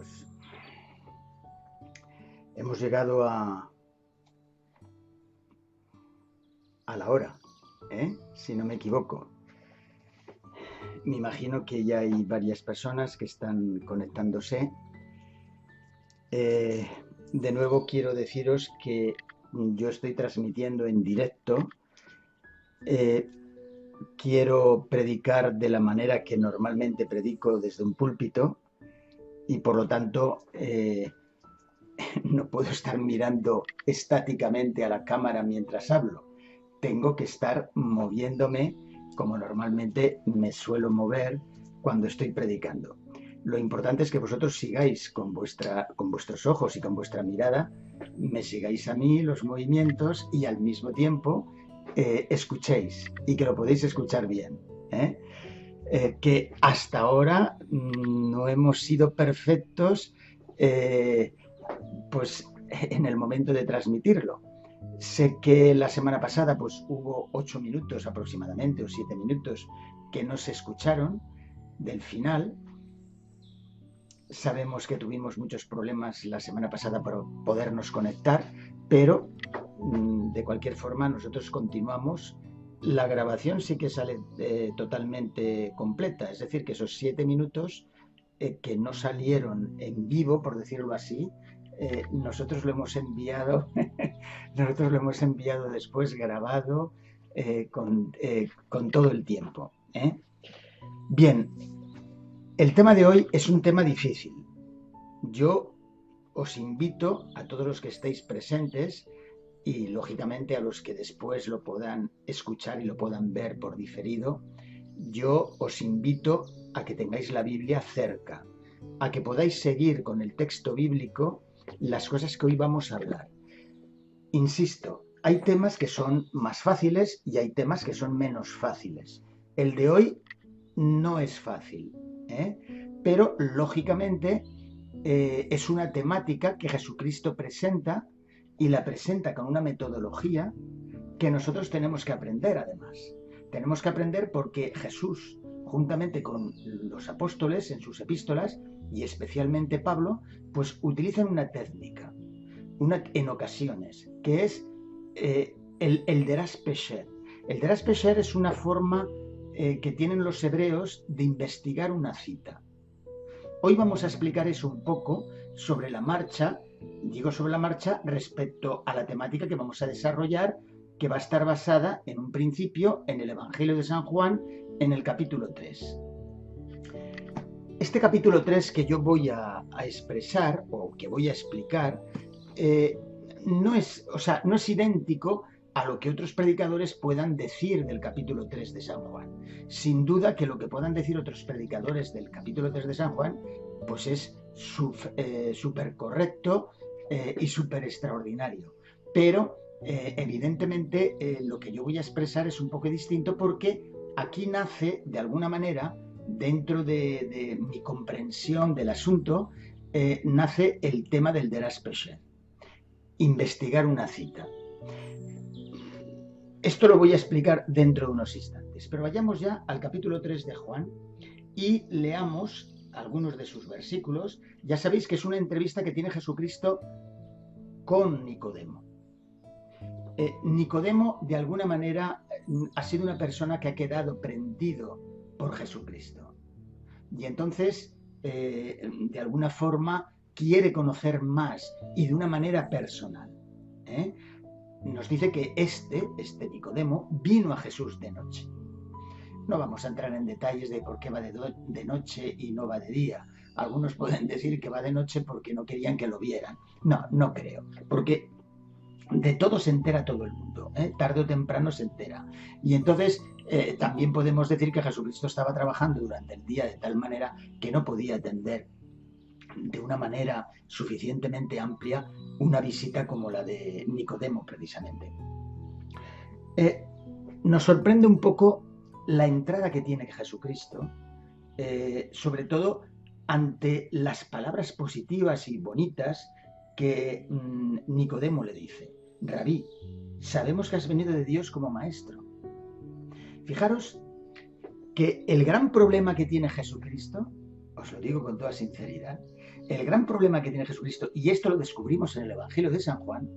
Pues hemos llegado a la hora, si no me equivoco. Me imagino que ya hay varias personas que están conectándose. De nuevo quiero deciros que yo estoy transmitiendo en directo. Quiero predicar de la manera que normalmente predico desde un púlpito y por lo tanto no puedo estar mirando estáticamente a la cámara mientras hablo. Tengo que estar moviéndome como normalmente me suelo mover cuando estoy predicando. Lo importante es que vosotros sigáis con vuestros ojos y con vuestra mirada, me sigáis a mí los movimientos y al mismo tiempo escuchéis y que lo podéis escuchar bien. Que hasta ahora no hemos sido perfectos pues en el momento de transmitirlo. Sé que la semana pasada pues hubo 8 minutos aproximadamente o 7 minutos que no se escucharon del final. Sabemos que tuvimos muchos problemas la semana pasada para podernos conectar, pero de cualquier forma nosotros continuamos. La grabación sí que sale totalmente completa, es decir, que esos 7 minutos que no salieron en vivo, por decirlo así, nosotros lo hemos enviado después grabado con todo el tiempo. Bien, el tema de hoy es un tema difícil. Yo os invito a todos los que estéis presentes y lógicamente a los que después lo puedan escuchar y lo puedan ver por diferido, yo os invito a que tengáis la Biblia cerca, a que podáis seguir con el texto bíblico las cosas que hoy vamos a hablar. Insisto, hay temas que son más fáciles y hay temas que son menos fáciles. El de hoy no es fácil, pero lógicamente es una temática que Jesucristo presenta y la presenta con una metodología que nosotros tenemos que aprender además. Tenemos que aprender porque Jesús, juntamente con los apóstoles en sus epístolas, y especialmente Pablo, pues utilizan una técnica, en ocasiones, que es el Derás Pesher. El Derás Pesher es una forma que tienen los hebreos de investigar una cita. Hoy vamos a explicar eso un poco sobre la marcha, respecto a la temática que vamos a desarrollar, que va a estar basada en un principio en el Evangelio de San Juan, en el capítulo 3. Este capítulo 3 que yo voy a expresar, o que voy a explicar, no es idéntico a lo que otros predicadores puedan decir del capítulo 3 de San Juan. Sin duda que lo que puedan decir otros predicadores del capítulo 3 de San Juan, pues es súper correcto y súper extraordinario. Pero, evidentemente, lo que yo voy a expresar es un poco distinto porque aquí nace, de alguna manera, dentro de mi comprensión del asunto, nace el tema del Derás Pesher. Investigar una cita. Esto lo voy a explicar dentro de unos instantes, pero vayamos ya al capítulo 3 de Juan y leamos algunos de sus versículos. Ya sabéis que es una entrevista que tiene Jesucristo con Nicodemo. Nicodemo, de alguna manera, ha sido una persona que ha quedado prendido por Jesucristo. Y entonces, de alguna forma, quiere conocer más y de una manera personal. Nos dice que este Nicodemo vino a Jesús de noche. No vamos a entrar en detalles de por qué va de noche y no va de día. Algunos pueden decir que va de noche porque no querían que lo vieran. No creo, porque de todo se entera todo el mundo, tarde o temprano se entera. Y entonces también podemos decir que Jesucristo estaba trabajando durante el día de tal manera que no podía atender de una manera suficientemente amplia una visita como la de Nicodemo, precisamente. Nos sorprende un poco la entrada que tiene Jesucristo, sobre todo ante las palabras positivas y bonitas que Nicodemo le dice. Rabí, sabemos que has venido de Dios como maestro. Fijaros que el gran problema que tiene Jesucristo, os lo digo con toda sinceridad, el gran problema que tiene Jesucristo, y esto lo descubrimos en el Evangelio de San Juan,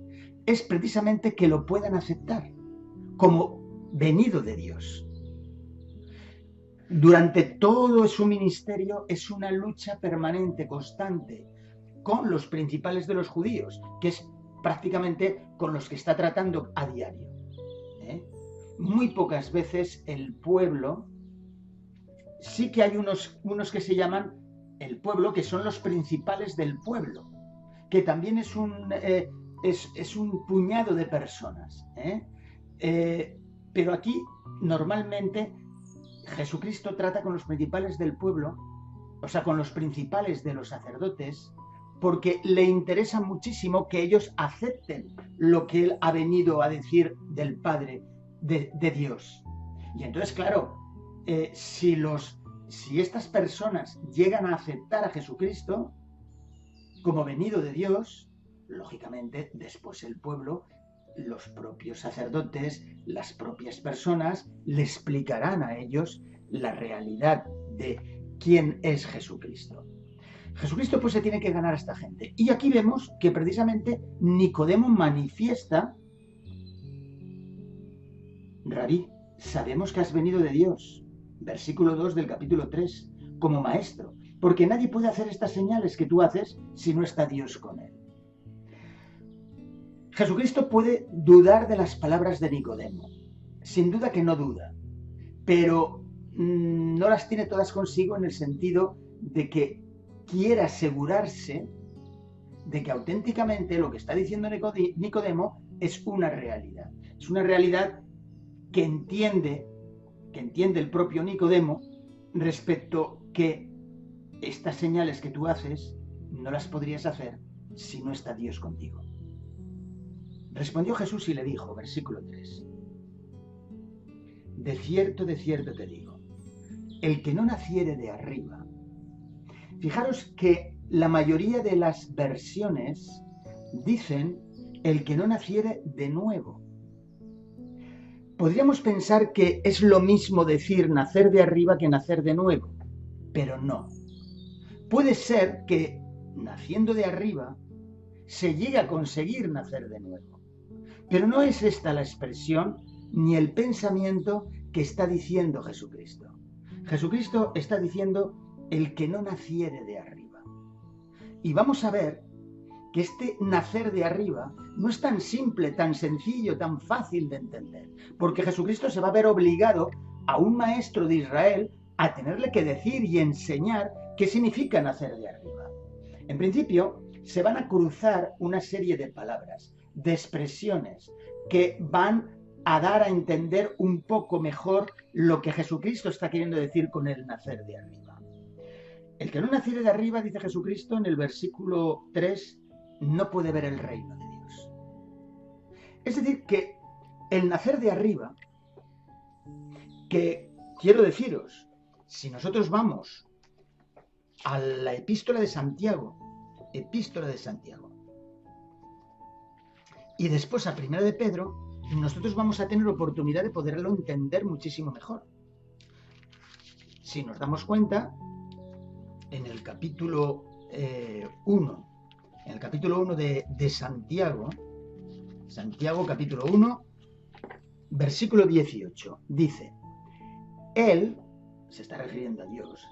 es precisamente que lo puedan aceptar como venido de Dios. Durante todo su ministerio es una lucha permanente, constante, con los principales de los judíos, que es prácticamente con los que está tratando a diario. Muy pocas veces el pueblo, sí que hay unos que se llaman el pueblo, que son los principales del pueblo, que también es un puñado de personas. Pero aquí, normalmente, Jesucristo trata con los principales del pueblo, o sea, con los principales de los sacerdotes, porque le interesa muchísimo que ellos acepten lo que él ha venido a decir del Padre, de Dios. Y entonces, claro, si estas personas llegan a aceptar a Jesucristo como venido de Dios, lógicamente después el pueblo, los propios sacerdotes, las propias personas, le explicarán a ellos la realidad de quién es Jesucristo. Jesucristo pues se tiene que ganar a esta gente. Y aquí vemos que precisamente Nicodemo manifiesta: Rabí, sabemos que has venido de Dios, versículo 2 del capítulo 3, como maestro, porque nadie puede hacer estas señales que tú haces si no está Dios con él. Jesucristo puede dudar de las palabras de Nicodemo, sin duda que no duda, pero no las tiene todas consigo en el sentido de que quiere asegurarse de que auténticamente lo que está diciendo Nicodemo es una realidad. Es una realidad que entiende el propio Nicodemo, respecto que estas señales que tú haces no las podrías hacer si no está Dios contigo. Respondió Jesús y le dijo, versículo 3, de cierto te digo, el que no naciere de arriba. Fijaros que la mayoría de las versiones dicen el que no naciere de nuevo. Podríamos pensar que es lo mismo decir nacer de arriba que nacer de nuevo, pero no. Puede ser que naciendo de arriba se llegue a conseguir nacer de nuevo, pero no es esta la expresión ni el pensamiento que está diciendo Jesucristo. Jesucristo está diciendo el que no naciere de arriba. Y vamos a ver que este nacer de arriba no es tan simple, tan sencillo, tan fácil de entender, porque Jesucristo se va a ver obligado a un maestro de Israel a tenerle que decir y enseñar qué significa nacer de arriba. En principio, se van a cruzar una serie de palabras, de expresiones, que van a dar a entender un poco mejor lo que Jesucristo está queriendo decir con el nacer de arriba. El que no naciere de arriba, dice Jesucristo en el versículo 3, no puede ver el reino de Dios. Es decir, que el nacer de arriba, que quiero deciros, si nosotros vamos a la epístola de Santiago, y después a Primera de Pedro, nosotros vamos a tener oportunidad de poderlo entender muchísimo mejor. Si nos damos cuenta, en el capítulo 1, de Santiago, capítulo 1, versículo 18, dice, Él, se está refiriendo a Dios,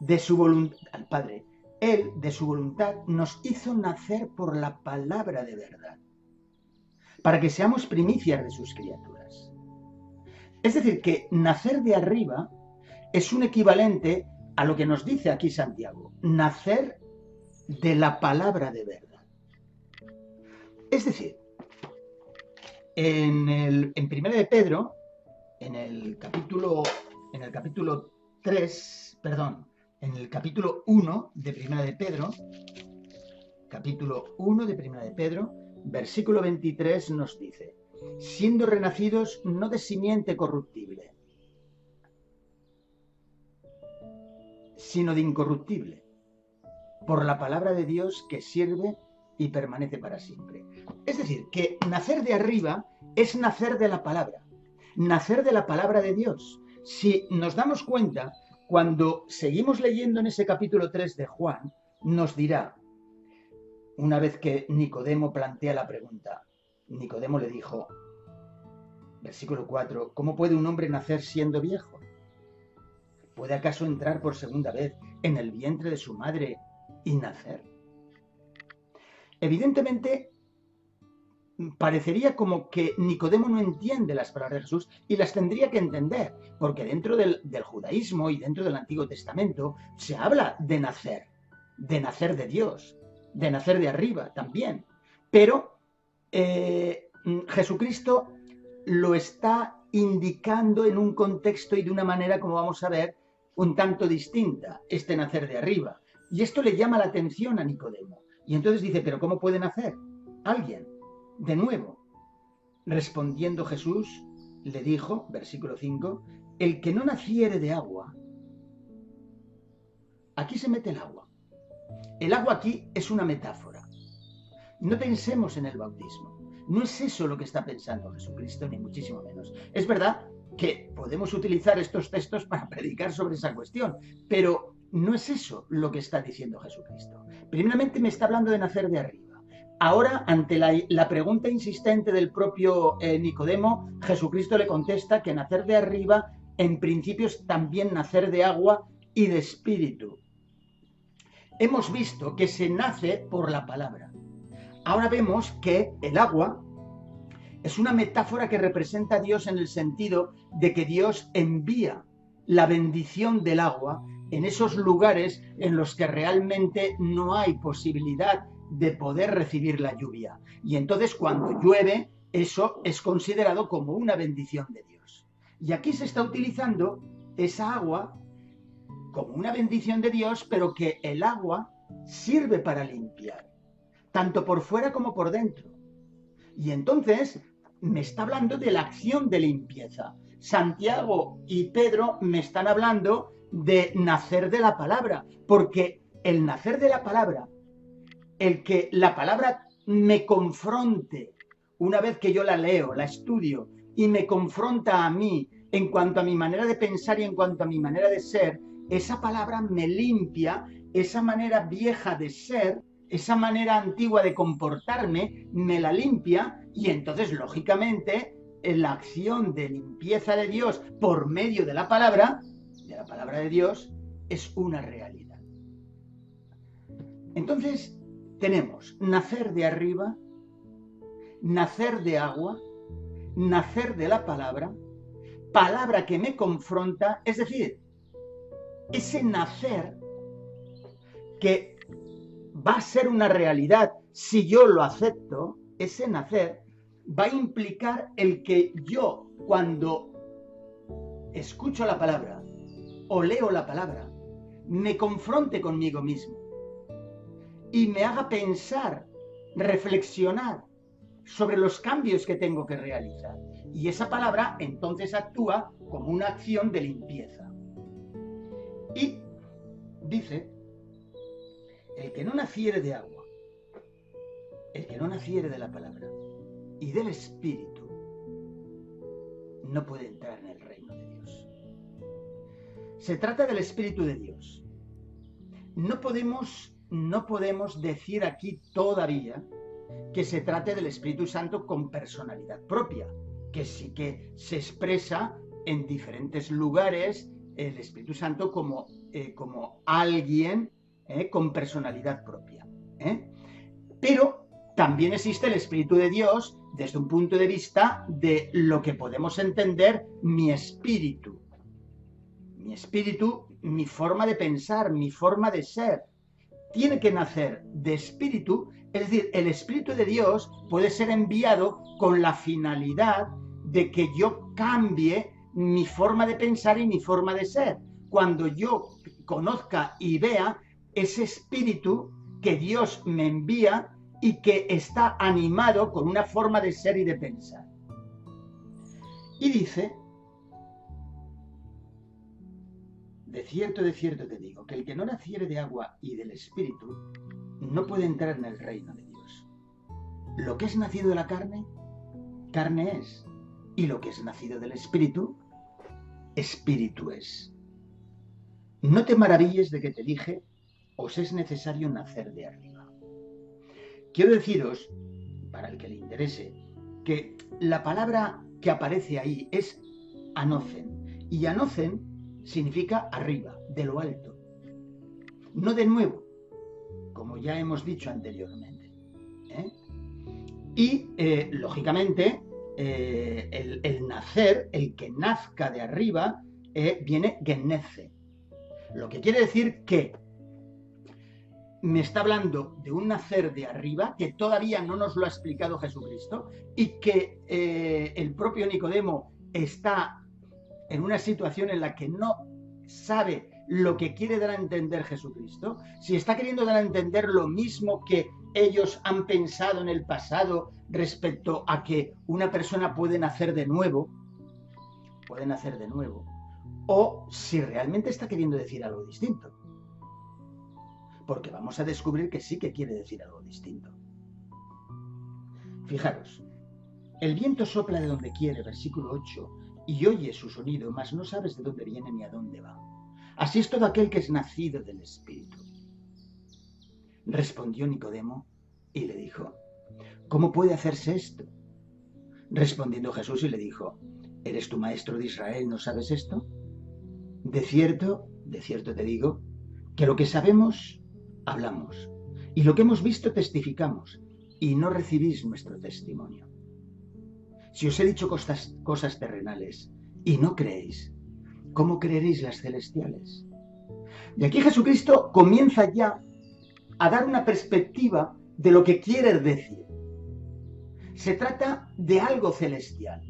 de su voluntad, al Padre, Él, de su voluntad, nos hizo nacer por la palabra de verdad, para que seamos primicias de sus criaturas. Es decir, que nacer de arriba es un equivalente a lo que nos dice aquí Santiago, nacer de la palabra de verdad. Es decir, en Primera de Pedro, en el capítulo 1 de Primera de Pedro, versículo 23 nos dice, siendo renacidos no de simiente corruptible, sino de incorruptible, por la palabra de Dios que sirve y permanece para siempre. Es decir, que nacer de arriba es nacer de la palabra de Dios. Si nos damos cuenta, cuando seguimos leyendo en ese capítulo 3 de Juan, nos dirá, una vez que Nicodemo plantea la pregunta, Nicodemo le dijo, versículo 4, ¿cómo puede un hombre nacer siendo viejo? ¿Puede acaso entrar por segunda vez en el vientre de su madre y nacer? Evidentemente, parecería como que Nicodemo no entiende las palabras de Jesús y las tendría que entender, porque dentro del judaísmo y dentro del Antiguo Testamento se habla de nacer de Dios, de nacer de arriba también. Pero Jesucristo lo está indicando en un contexto y de una manera, como vamos a ver, un tanto distinta, este nacer de arriba. Y esto le llama la atención a Nicodemo. Y entonces dice, ¿pero cómo puede nacer alguien de nuevo? Respondiendo Jesús, le dijo, versículo 5, el que no naciere de agua, aquí se mete el agua. El agua aquí es una metáfora. No pensemos en el bautismo. No es eso lo que está pensando Jesucristo, ni muchísimo menos. Es verdad que podemos utilizar estos textos para predicar sobre esa cuestión, pero no es eso lo que está diciendo Jesucristo. Primeramente me está hablando de nacer de arriba. Ahora, ante la pregunta insistente del propio Nicodemo, Jesucristo le contesta que nacer de arriba, en principio, es también nacer de agua y de espíritu. Hemos visto que se nace por la palabra. Ahora vemos que el agua es una metáfora que representa a Dios en el sentido de que Dios envía la bendición del agua en esos lugares en los que realmente no hay posibilidad de poder recibir la lluvia. Y entonces cuando llueve, eso es considerado como una bendición de Dios. Y aquí se está utilizando esa agua como una bendición de Dios, pero que el agua sirve para limpiar, tanto por fuera como por dentro. Y entonces me está hablando de la acción de limpieza. Santiago y Pedro me están hablando de nacer de la palabra, porque el nacer de la palabra, el que la palabra me confronte, una vez que yo la leo, la estudio, y me confronta a mí en cuanto a mi manera de pensar y en cuanto a mi manera de ser, esa palabra me limpia, esa manera vieja de ser, esa manera antigua de comportarme, me la limpia y entonces, lógicamente, la acción de limpieza de Dios por medio de la palabra de Dios, es una realidad. Entonces, tenemos nacer de arriba, nacer de agua, nacer de la palabra que me confronta, es decir, ese nacer que va a ser una realidad si yo lo acepto, ese nacer va a implicar el que yo, cuando escucho la palabra o leo la palabra, me confronte conmigo mismo y me haga pensar, reflexionar sobre los cambios que tengo que realizar. Y esa palabra entonces actúa como una acción de limpieza. Y dice, el que no naciere de agua, el que no naciere de la palabra y del Espíritu, no puede entrar en el reino de Dios. Se trata del Espíritu de Dios. No podemos decir aquí todavía que se trate del Espíritu Santo con personalidad propia, que sí que se expresa en diferentes lugares el Espíritu Santo como alguien con personalidad propia. Pero también existe el Espíritu de Dios desde un punto de vista de lo que podemos entender mi espíritu. Mi espíritu, mi forma de pensar, mi forma de ser, tiene que nacer de espíritu, es decir, el Espíritu de Dios puede ser enviado con la finalidad de que yo cambie mi forma de pensar y mi forma de ser. Cuando yo conozca y vea ese espíritu que Dios me envía y que está animado con una forma de ser y de pensar. Y dice, de cierto te digo, que el que no naciere de agua y del espíritu no puede entrar en el reino de Dios. Lo que es nacido de la carne, carne es. Y lo que es nacido del espíritu, espíritu es. No te maravilles de que te dije, os es necesario nacer de arriba. quiero deciros, para el que le interese, que la palabra que aparece ahí es anocen. Y anocen significa arriba, de lo alto. No de nuevo, como ya hemos dicho anteriormente. Y, lógicamente, el nacer, el que nazca de arriba, viene geneze. Lo que quiere decir que me está hablando de un nacer de arriba que todavía no nos lo ha explicado Jesucristo y que el propio Nicodemo está en una situación en la que no sabe lo que quiere dar a entender Jesucristo, si está queriendo dar a entender lo mismo que ellos han pensado en el pasado respecto a que una persona puede nacer de nuevo, o si realmente está queriendo decir algo distinto. Porque vamos a descubrir que sí que quiere decir algo distinto. Fijaros, el viento sopla de donde quiere, versículo 8, y oye su sonido, mas no sabes de dónde viene ni a dónde va. Así es todo aquel que es nacido del Espíritu. Respondió Nicodemo y le dijo, ¿cómo puede hacerse esto? Respondiendo Jesús y le dijo, ¿eres tú maestro de Israel, no sabes esto? De cierto te digo, que lo que sabemos, hablamos, y lo que hemos visto testificamos, y no recibís nuestro testimonio. Si os he dicho cosas terrenales y no creéis, ¿cómo creeréis las celestiales? Y aquí Jesucristo comienza ya a dar una perspectiva de lo que quiere decir. Se trata de algo celestial,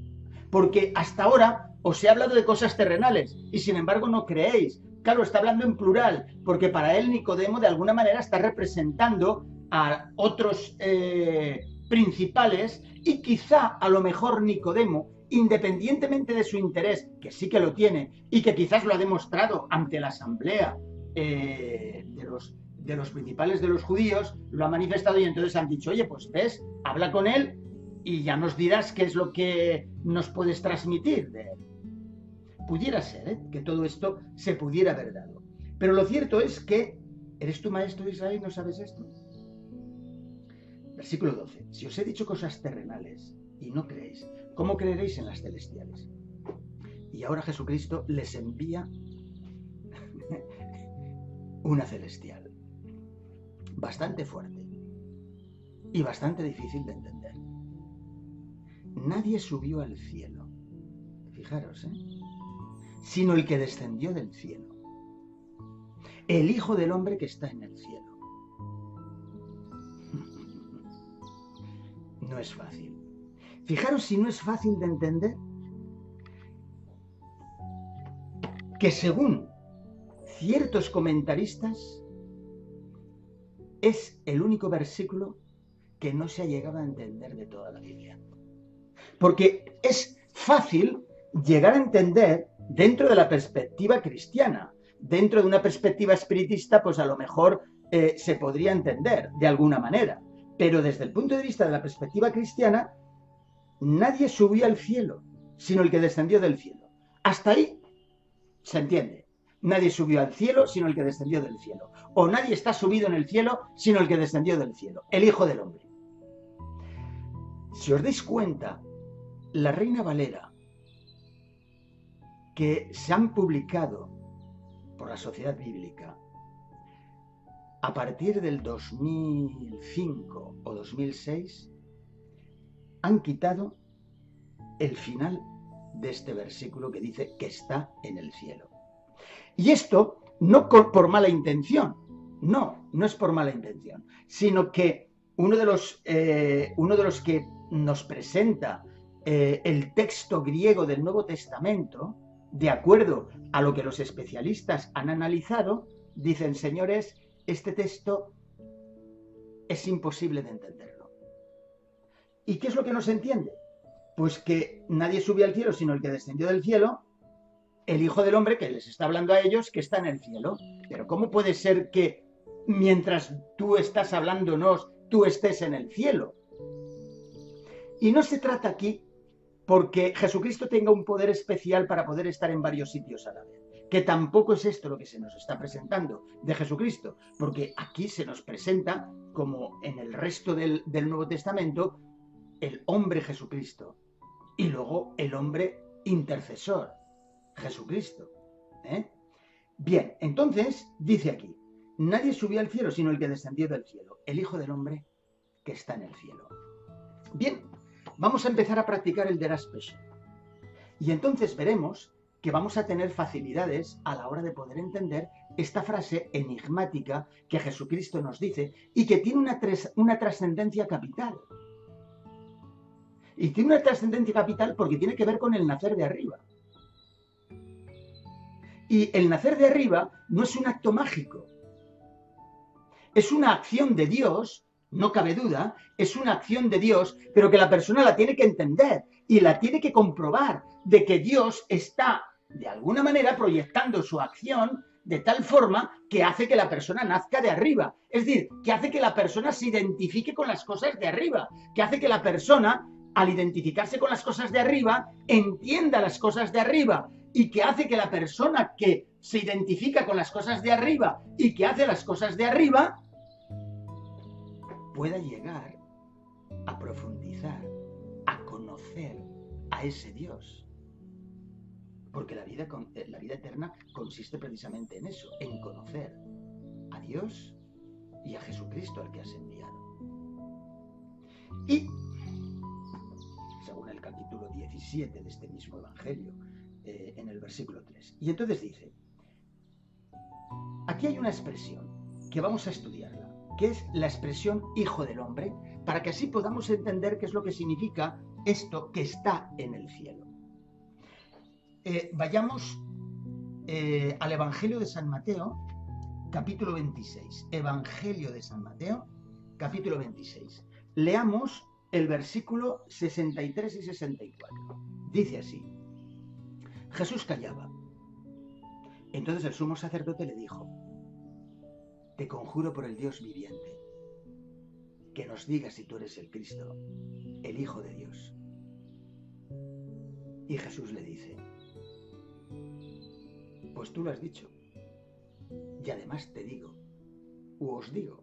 porque hasta ahora os he hablado de cosas terrenales y sin embargo no creéis. Claro, está hablando en plural, porque para él Nicodemo de alguna manera está representando a otros principales y quizá a lo mejor Nicodemo, independientemente de su interés, que sí que lo tiene y que quizás lo ha demostrado ante la asamblea de los principales de los judíos, lo ha manifestado y entonces han dicho, oye, pues ves, habla con él y ya nos dirás qué es lo que nos puedes transmitir de él. Pudiera ser que todo esto se pudiera haber dado. Pero lo cierto es que, ¿eres tú maestro de Israel y no sabes esto? Versículo 12. Si os he dicho cosas terrenales y no creéis, ¿cómo creeréis en las celestiales? Y ahora Jesucristo les envía una celestial. Bastante fuerte y bastante difícil de entender. Nadie subió al cielo. Fijaros, sino el que descendió del cielo, el Hijo del Hombre que está en el cielo. No es fácil. Fijaros si no es fácil de entender que según ciertos comentaristas es el único versículo que no se ha llegado a entender de toda la Biblia. Porque es fácil llegar a entender dentro de la perspectiva cristiana. Dentro de una perspectiva espiritista, pues a lo mejor se podría entender de alguna manera. Pero desde el punto de vista de la perspectiva cristiana, nadie subió al cielo, sino el que descendió del cielo. Hasta ahí se entiende. Nadie subió al cielo, sino el que descendió del cielo. O nadie está subido en el cielo, sino el que descendió del cielo, el Hijo del Hombre. Si os dais cuenta, la Reina Valera, que se han publicado por la Sociedad Bíblica a partir del 2005 o 2006, han quitado el final de este versículo que dice que está en el cielo. Y esto no por mala intención, no es por mala intención, sino que uno de los que nos presenta el texto griego del Nuevo Testamento, de acuerdo a lo que los especialistas han analizado, dicen, señores, este texto es imposible de entenderlo. ¿Y qué es lo que no se entiende? Pues que nadie subió al cielo, sino el que descendió del cielo, el Hijo del Hombre, que les está hablando a ellos, que está en el cielo. Pero ¿cómo puede ser que mientras tú estás hablándonos, tú estés en el cielo? Y no se trata aquí porque Jesucristo tenga un poder especial para poder estar en varios sitios a la vez. que tampoco es esto lo que se nos está presentando de Jesucristo, porque aquí se nos presenta, como en el resto del Nuevo Testamento, el hombre Jesucristo y luego el hombre intercesor, Jesucristo. Bien, entonces dice aquí, nadie subió al cielo sino el que descendió del cielo, el Hijo del Hombre que está en el cielo. Bien, vamos a empezar a practicar el Deraspesh. Y entonces veremos que vamos a tener facilidades a la hora de poder entender esta frase enigmática que Jesucristo nos dice y que tiene una trascendencia capital. Y tiene una trascendencia capital porque tiene que ver con el nacer de arriba. Y el nacer de arriba no es un acto mágico. Es una acción de Dios, no cabe duda, es una acción de Dios, pero que la persona la tiene que entender y la tiene que comprobar de que Dios está, de alguna manera, proyectando su acción de tal forma que hace que la persona nazca de arriba. Es decir, que hace que la persona se identifique con las cosas de arriba, que hace que la persona, al identificarse con las cosas de arriba, entienda las cosas de arriba y que hace que la persona que se identifica con las cosas de arriba y que hace las cosas de arriba pueda llegar a profundizar, a conocer a ese Dios. Porque la vida eterna consiste precisamente en eso, en conocer a Dios y a Jesucristo al que has enviado. Y, según el capítulo 17 de este mismo Evangelio, en el versículo 3. Y entonces dice, aquí hay una expresión que vamos a estudiarla, que es la expresión Hijo del Hombre, para que así podamos entender qué es lo que significa esto que está en el cielo. Vayamos al Evangelio de San Mateo, capítulo 26. Evangelio de San Mateo, capítulo 26. Leamos el versículo 63 y 64. Dice así, Jesús callaba. Entonces el sumo sacerdote le dijo, te conjuro por el Dios viviente, que nos digas si tú eres el Cristo, el Hijo de Dios. Y Jesús le dice, pues tú lo has dicho, y además te digo, os digo,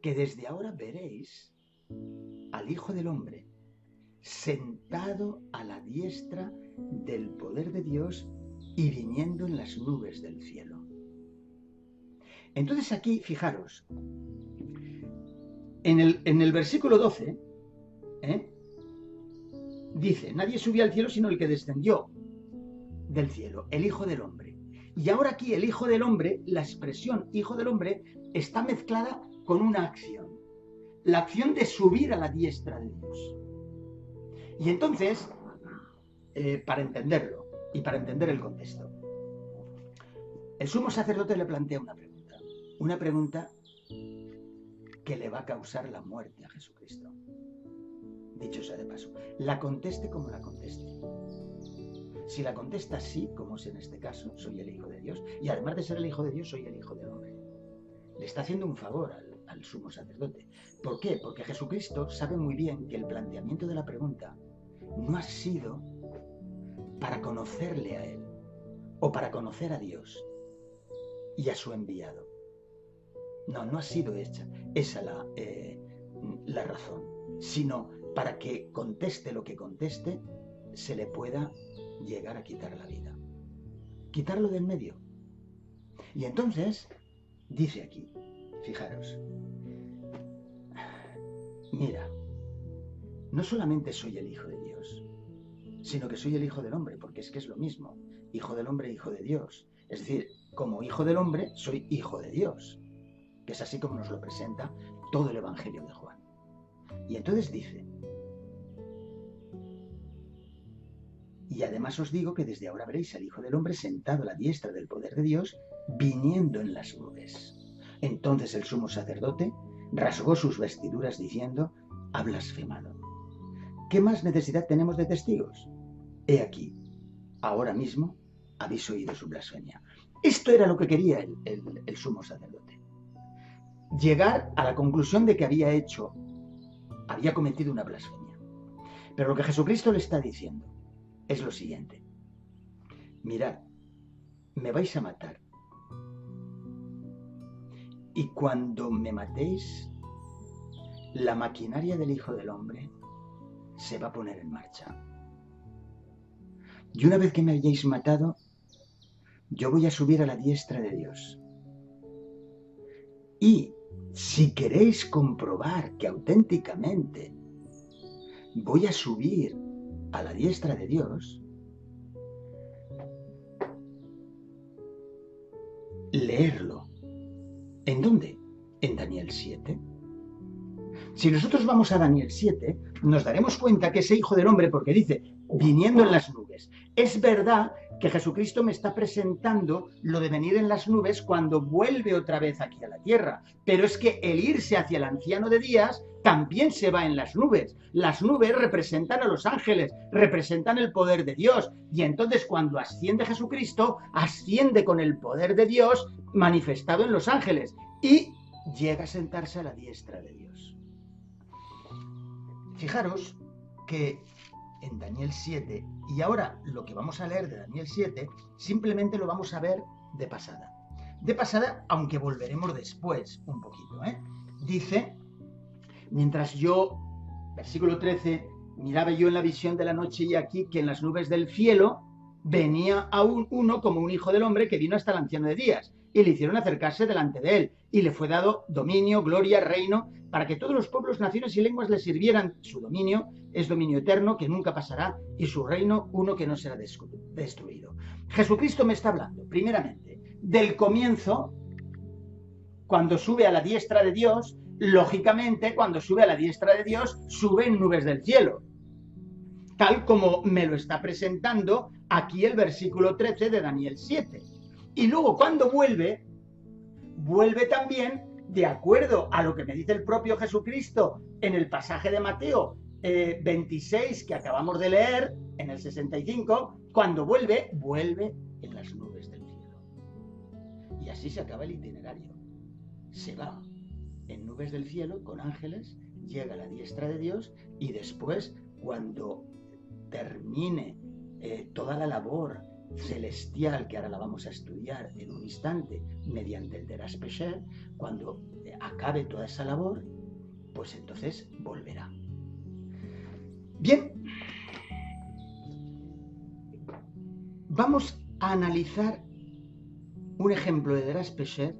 que desde ahora veréis al Hijo del Hombre sentado a la diestra del poder de Dios y viniendo en las nubes del cielo. Entonces aquí, fijaros, en el versículo 12, dice, nadie subió al cielo sino el que descendió del cielo, el Hijo del Hombre. Y ahora aquí el Hijo del Hombre, la expresión Hijo del Hombre, está mezclada con una acción. La acción de subir a la diestra de Dios. Y entonces, para entenderlo y para entender el contexto, el sumo sacerdote le plantea una pregunta que le va a causar la muerte a Jesucristo. Dicho sea de paso, la conteste como la conteste. Si la contesta sí, como es en este caso, soy el Hijo de Dios, y además de ser el Hijo de Dios, soy el Hijo del Hombre. Le está haciendo un favor al sumo sacerdote. ¿Por qué? Porque Jesucristo sabe muy bien que el planteamiento de la pregunta no ha sido para conocerle a Él o para conocer a Dios y a su enviado. No ha sido esa la razón, sino para que conteste lo que conteste, se le pueda llegar a quitar la vida. Quitarlo de en medio. Y entonces, dice aquí, fijaros, mira, no solamente soy el Hijo de Dios, sino que soy el Hijo del Hombre, porque es que es lo mismo, Hijo del Hombre, Hijo de Dios. Es decir, como Hijo del Hombre, soy Hijo de Dios, que es así como nos lo presenta todo el Evangelio de Juan. Y entonces dice, y además os digo que desde ahora veréis al Hijo del Hombre sentado a la diestra del poder de Dios, viniendo en las nubes. Entonces el sumo sacerdote rasgó sus vestiduras diciendo, ha blasfemado. ¿Qué más necesidad tenemos de testigos? He aquí, ahora mismo habéis oído su blasfemia. Esto era lo que quería el sumo sacerdote. Llegar a la conclusión de que había cometido una blasfemia. Pero lo que Jesucristo le está diciendo es lo siguiente. Mirad, me vais a matar. Y cuando me matéis, la maquinaria del Hijo del Hombre se va a poner en marcha. Y una vez que me hayáis matado, yo voy a subir a la diestra de Dios. Y si queréis comprobar que auténticamente voy a subir a la diestra de Dios, leerlo. ¿En dónde? En Daniel 7. Si nosotros vamos a Daniel 7, nos daremos cuenta que ese Hijo del Hombre, porque dice, viniendo en las nubes. Es verdad que Jesucristo me está presentando lo de venir en las nubes cuando vuelve otra vez aquí a la tierra. Pero es que el irse hacia el anciano de días también se va en las nubes. Las nubes representan a los ángeles, representan el poder de Dios. Y entonces cuando asciende Jesucristo, asciende con el poder de Dios manifestado en los ángeles. Y llega a sentarse a la diestra de Dios. Fijaros que en Daniel 7, y ahora lo que vamos a leer de Daniel 7, simplemente lo vamos a ver de pasada. De pasada, aunque volveremos después un poquito, ¿eh? Dice, mientras yo, versículo 13, miraba yo en la visión de la noche y aquí que en las nubes del cielo venía a uno como un hijo del hombre que vino hasta el anciano de días y le hicieron acercarse delante de él y le fue dado dominio, gloria, reino, para que todos los pueblos, naciones y lenguas le sirvieran. Su dominio es dominio eterno que nunca pasará y su reino uno que no será destruido. Jesucristo me está hablando, primeramente, del comienzo, cuando sube a la diestra de Dios. Lógicamente, cuando sube a la diestra de Dios, sube en nubes del cielo, tal como me lo está presentando aquí el versículo 13 de Daniel 7. Y luego cuando vuelve también de acuerdo a lo que me dice el propio Jesucristo en el pasaje de Mateo 26 que acabamos de leer, en el 65, cuando vuelve en las nubes del cielo. Y así se acaba el itinerario. Se va en nubes del cielo con ángeles, llega a la diestra de Dios y después, cuando termine toda la labor celestial, que ahora la vamos a estudiar en un instante mediante el Derash Pesher, cuando acabe toda esa labor, pues entonces volverá. Bien, vamos a analizar un ejemplo de Derash Pesher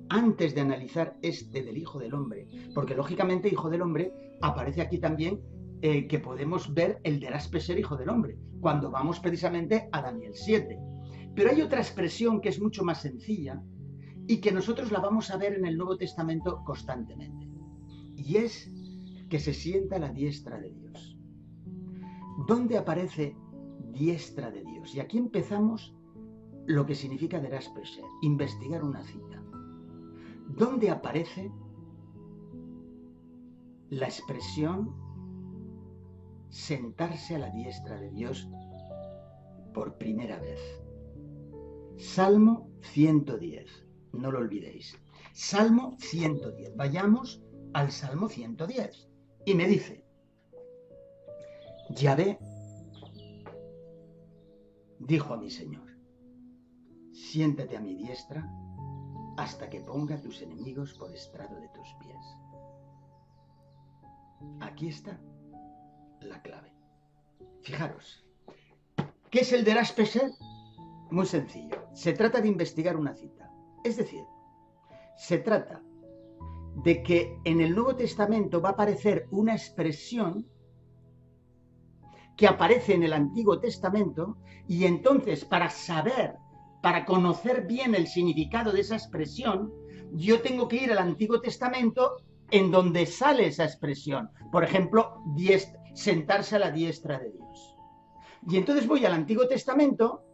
antes de analizar este del Hijo del Hombre, porque lógicamente Hijo del Hombre aparece aquí también, que podemos ver el Derash Pesher Hijo del Hombre, cuando vamos precisamente a Daniel 7. Pero hay otra expresión que es mucho más sencilla y que nosotros la vamos a ver en el Nuevo Testamento constantemente. Y es que se sienta a la diestra de Dios. ¿Dónde aparece diestra de Dios? Y aquí empezamos lo que significa Derash Pesher, investigar una cita. ¿Dónde aparece la expresión sentarse a la diestra de Dios por primera vez? Salmo 110, no lo olvidéis. Salmo 110, vayamos al Salmo 110. Y me dice, Yahvé dijo a mi Señor, siéntate a mi diestra hasta que ponga a tus enemigos por estrado de tus pies. Aquí está la clave. Fijaros, ¿qué es el Derash Pesher? Muy sencillo. Se trata de investigar una cita. Es decir, se trata de que en el Nuevo Testamento va a aparecer una expresión que aparece en el Antiguo Testamento y entonces para saber, para conocer bien el significado de esa expresión, yo tengo que ir al Antiguo Testamento en donde sale esa expresión. Por ejemplo, sentarse a la diestra de Dios. Y entonces voy al Antiguo Testamento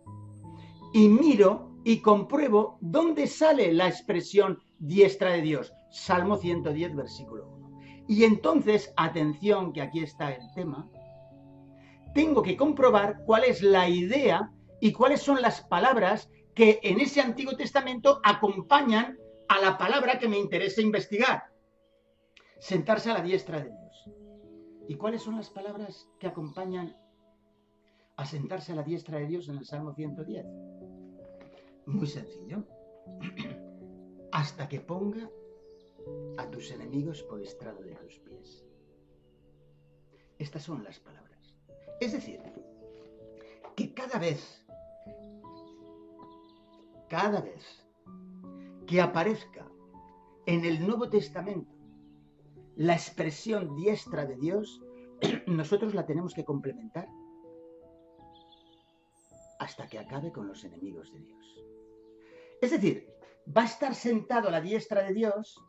y miro y compruebo dónde sale la expresión diestra de Dios. Salmo 110, versículo 1. Y entonces, atención, que aquí está el tema, tengo que comprobar cuál es la idea y cuáles son las palabras que en ese Antiguo Testamento acompañan a la palabra que me interesa investigar. Sentarse a la diestra de Dios. ¿Y cuáles son las palabras que acompañan a sentarse a la diestra de Dios en el Salmo 110? Muy sencillo. Hasta que ponga a tus enemigos por estrado de tus pies. Estas son las palabras. Es decir, que cada vez que aparezca en el Nuevo Testamento la expresión diestra de Dios, nosotros la tenemos que complementar hasta que acabe con los enemigos de Dios. Es decir, va a estar sentado a la diestra de Dios.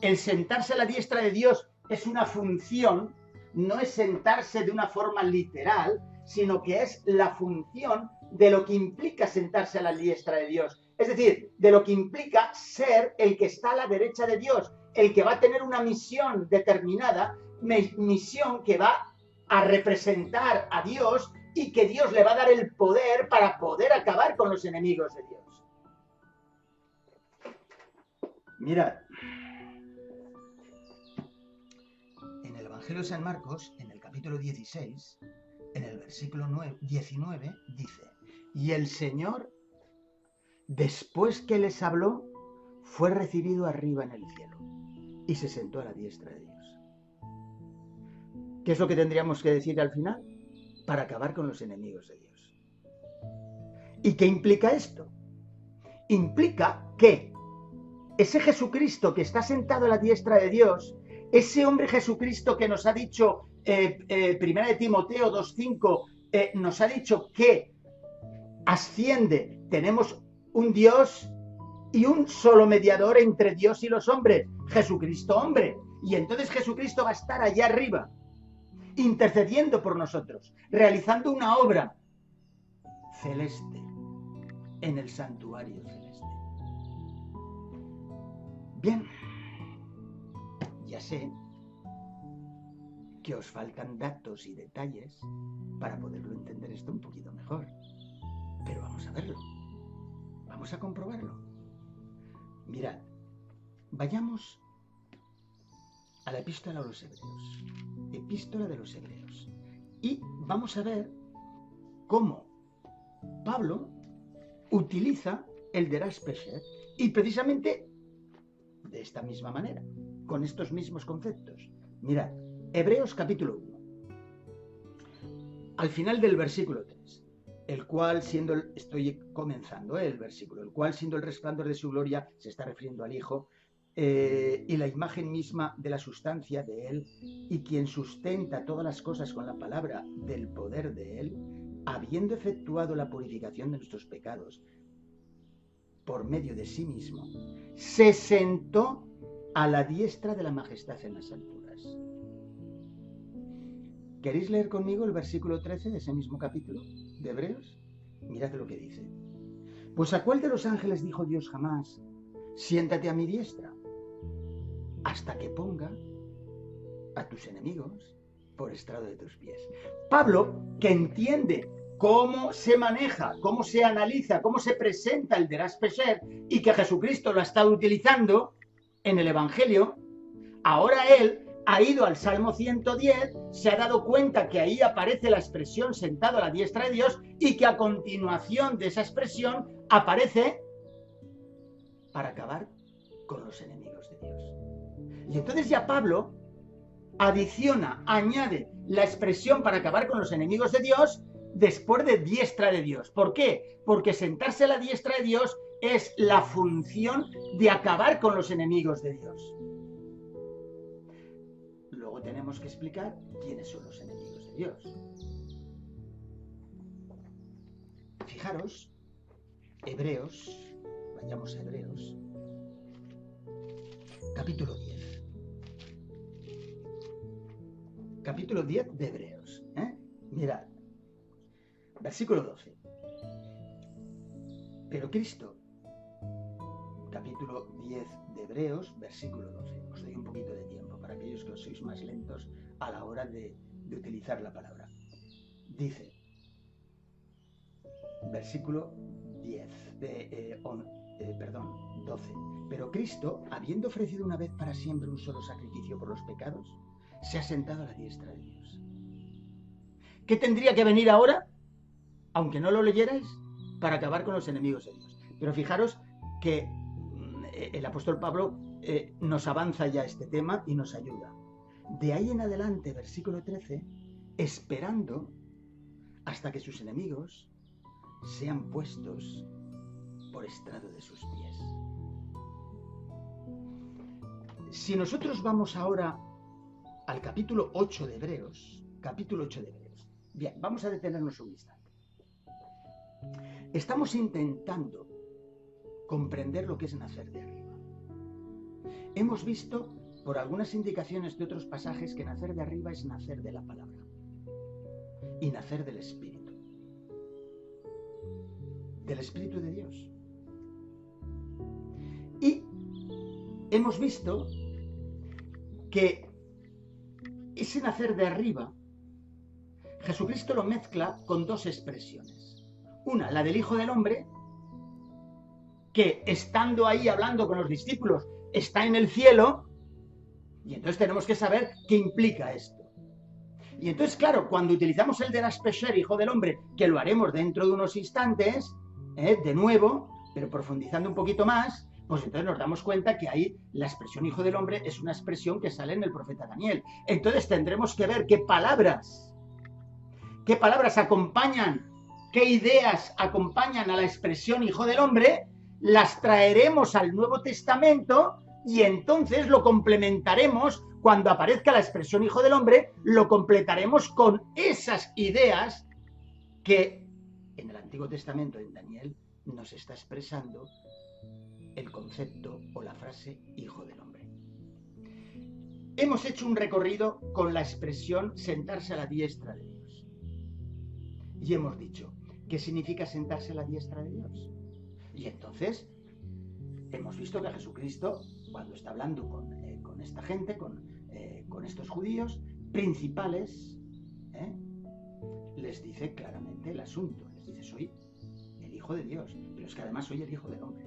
El sentarse a la diestra de Dios es una función, no es sentarse de una forma literal, sino que es la función de lo que implica sentarse a la diestra de Dios. Es decir, de lo que implica ser el que está a la derecha de Dios, el que va a tener una misión determinada, misión que va a representar a Dios y que Dios le va a dar el poder para poder acabar con los enemigos de Dios. Mirad, en el Evangelio de San Marcos, en el capítulo 16, en el versículo 19, dice: y el Señor, después que les habló, fue recibido arriba en el cielo y se sentó a la diestra de Dios. ¿Qué es lo que tendríamos que decir al final? Para acabar con los enemigos de Dios. ¿Y qué implica esto? Implica que ese Jesucristo que está sentado a la diestra de Dios, ese hombre Jesucristo que nos ha dicho, 1 Timoteo 2:5, nos ha dicho que asciende, tenemos un Dios y un solo mediador entre Dios y los hombres, Jesucristo hombre. Y entonces Jesucristo va a estar allá arriba, intercediendo por nosotros, realizando una obra celeste en el santuario celeste. Bien, ya sé que os faltan datos y detalles para poderlo entender esto un poquito mejor, pero vamos a verlo, vamos a comprobarlo. Mirad, vayamos a la epístola a los Hebreos, epístola de los Hebreos, y vamos a ver cómo Pablo utiliza el Derash Pesher, y precisamente de esta misma manera, con estos mismos conceptos. Mirad, Hebreos capítulo 1, al final del versículo 3, el cual siendo, estoy comenzando el versículo, el cual siendo el resplandor de su gloria, se está refiriendo al Hijo, y la imagen misma de la sustancia de Él, y quien sustenta todas las cosas con la palabra del poder de Él, habiendo efectuado la purificación de nuestros pecados por medio de sí mismo, se sentó a la diestra de la majestad en las alturas. ¿Queréis leer conmigo el versículo 13 de ese mismo capítulo de Hebreos? Mirad lo que dice. Pues ¿a cuál de los ángeles dijo Dios jamás: siéntate a mi diestra, hasta que ponga a tus enemigos por estrado de tus pies? Pablo, que entiende cómo se maneja, cómo se analiza, cómo se presenta el Derash Pesher, y que Jesucristo lo ha estado utilizando en el Evangelio, ahora él ha ido al Salmo 110, se ha dado cuenta que ahí aparece la expresión sentado a la diestra de Dios, y que a continuación de esa expresión aparece para acabar con los enemigos de Dios. Y entonces ya Pablo adiciona, añade la expresión para acabar con los enemigos de Dios después de diestra de Dios. ¿Por qué? Porque sentarse a la diestra de Dios es la función de acabar con los enemigos de Dios. Luego tenemos que explicar quiénes son los enemigos de Dios. Fijaros, Hebreos, vayamos a Hebreos, capítulo 10. Capítulo 10 de Hebreos. Mirad, versículo 12. Pero Cristo, capítulo 10 de Hebreos, versículo 12. Os doy un poquito de tiempo para aquellos que os sois más lentos a la hora de utilizar la palabra. Dice, versículo 12. Pero Cristo, habiendo ofrecido una vez para siempre un solo sacrificio por los pecados, se ha sentado a la diestra de Dios. ¿Qué tendría que venir ahora? Aunque no lo leyerais, para acabar con los enemigos de Dios. Pero fijaros que el apóstol Pablo nos avanza ya este tema y nos ayuda. De ahí en adelante, versículo 13, esperando hasta que sus enemigos sean puestos por estrado de sus pies. Si nosotros vamos ahora al capítulo 8 de Hebreos, bien, vamos a detenernos un instante. Estamos intentando comprender lo que es nacer de arriba. Hemos visto por algunas indicaciones de otros pasajes que nacer de arriba es nacer de la palabra y nacer del Espíritu de Dios. Y hemos visto que ese nacer de arriba, Jesucristo lo mezcla con dos expresiones. Una, la del Hijo del Hombre, que estando ahí hablando con los discípulos, está en el cielo, y entonces tenemos que saber qué implica esto. Y entonces, claro, cuando utilizamos el Derash Pesher, Hijo del Hombre, que lo haremos dentro de unos instantes, de nuevo, pero profundizando un poquito más, pues entonces nos damos cuenta que ahí la expresión Hijo del Hombre es una expresión que sale en el profeta Daniel. Entonces tendremos que ver qué palabras acompañan, qué ideas acompañan a la expresión Hijo del Hombre, las traeremos al Nuevo Testamento y entonces lo complementaremos. Cuando aparezca la expresión Hijo del Hombre, lo completaremos con esas ideas que en el Antiguo Testamento, en Daniel, nos está expresando el concepto o la frase Hijo del Hombre. Hemos hecho un recorrido con la expresión sentarse a la diestra de Dios. Y hemos dicho, ¿qué significa sentarse a la diestra de Dios? Y entonces hemos visto que Jesucristo, cuando está hablando con esta gente, con estos judíos principales, les dice claramente el asunto. Les dice, soy el Hijo de Dios, pero es que además soy el Hijo del Hombre.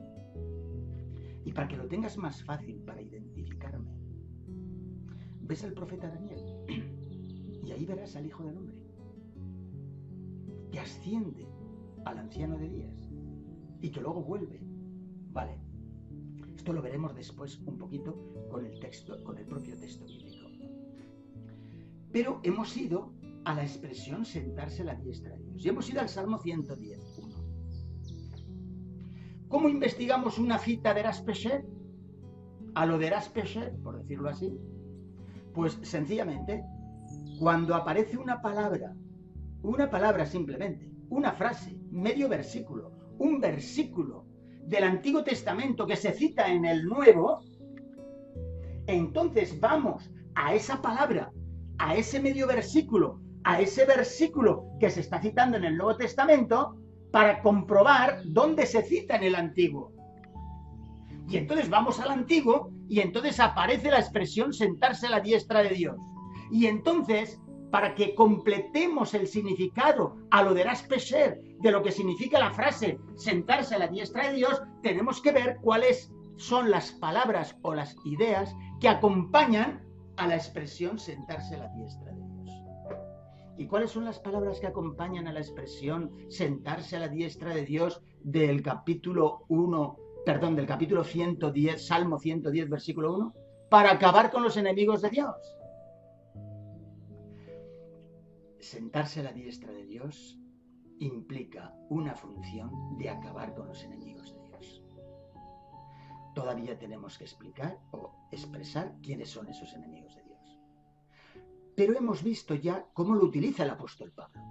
Y para que lo tengas más fácil para identificarme, ves al profeta Daniel y ahí verás al Hijo del Hombre, que asciende al anciano de días y que luego vuelve. Vale, esto lo veremos después un poquito con el texto, con el propio texto bíblico. Pero hemos ido a la expresión sentarse a la diestra de Dios y hemos ido al Salmo 110:1. ¿Cómo investigamos una cita de Derash Pesher? A lo de Derash Pesher, por decirlo así. Pues sencillamente, cuando aparece una palabra simplemente, una frase, medio versículo, un versículo del Antiguo Testamento que se cita en el Nuevo, entonces vamos a esa palabra, a ese medio versículo, a ese versículo que se está citando en el Nuevo Testamento, para comprobar dónde se cita en el Antiguo. Y entonces vamos al Antiguo y entonces aparece la expresión sentarse a la diestra de Dios. Y entonces, para que completemos el significado a lo de Derash Pesher, de lo que significa la frase sentarse a la diestra de Dios, tenemos que ver cuáles son las palabras o las ideas que acompañan a la expresión sentarse a la diestra de Dios. ¿Y cuáles son las palabras que acompañan a la expresión sentarse a la diestra de Dios del capítulo 110, Salmo 110, versículo 1? Para acabar con los enemigos de Dios. Sentarse a la diestra de Dios implica una función de acabar con los enemigos de Dios. Todavía tenemos que explicar o expresar quiénes son esos enemigos de Dios. Pero hemos visto ya cómo lo utiliza el apóstol Pablo.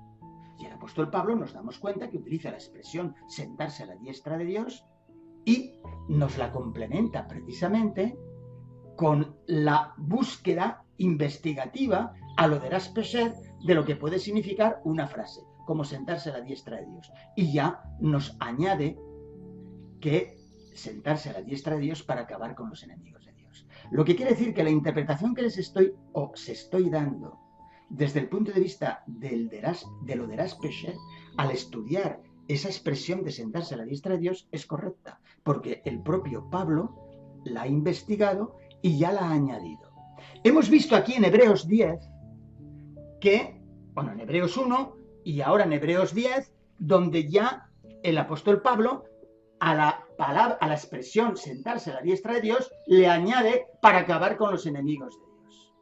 Y el apóstol Pablo nos damos cuenta que utiliza la expresión sentarse a la diestra de Dios y nos la complementa precisamente con la búsqueda investigativa a lo de Derash Pesher de lo que puede significar una frase, como sentarse a la diestra de Dios. Y ya nos añade que sentarse a la diestra de Dios para acabar con los enemigos de Dios. Lo que quiere decir que la interpretación que les estoy dando desde el punto de vista de lo de Derash Pesher, al estudiar esa expresión de sentarse a la diestra de Dios, es correcta, porque el propio Pablo la ha investigado y ya la ha añadido. Hemos visto aquí en Hebreos 10 que, en Hebreos 1 y ahora en Hebreos 10, donde ya el apóstol Pablo a la palabra, a la expresión sentarse a la diestra de Dios, le añade para acabar con los enemigos de Dios.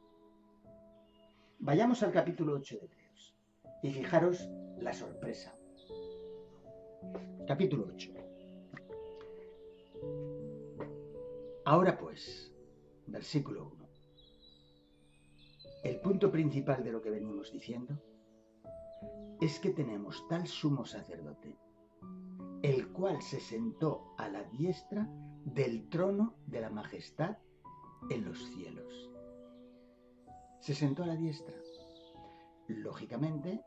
Vayamos al capítulo 8 de Hebreos y fijaros la sorpresa. Capítulo 8. Ahora pues, versículo 1. El punto principal de lo que venimos diciendo es que tenemos tal sumo sacerdote, el cual se sentó a la diestra del trono de la majestad en los cielos. Se sentó a la diestra. Lógicamente,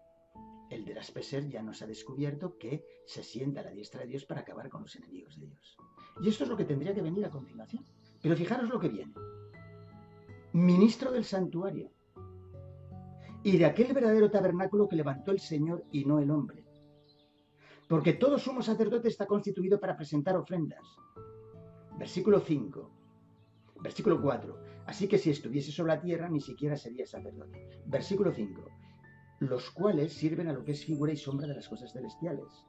el de las Peser ya nos ha descubierto que se sienta a la diestra de Dios para acabar con los enemigos de Dios. Y esto es lo que tendría que venir a continuación. Pero fijaros lo que viene. Ministro del santuario y de aquel verdadero tabernáculo que levantó el Señor y no el hombre. Porque todo sumo sacerdote está constituido para presentar ofrendas. Versículo 5. Versículo 4. Así que si estuviese sobre la tierra, ni siquiera sería sacerdote. Versículo 5. Los cuales sirven a lo que es figura y sombra de las cosas celestiales.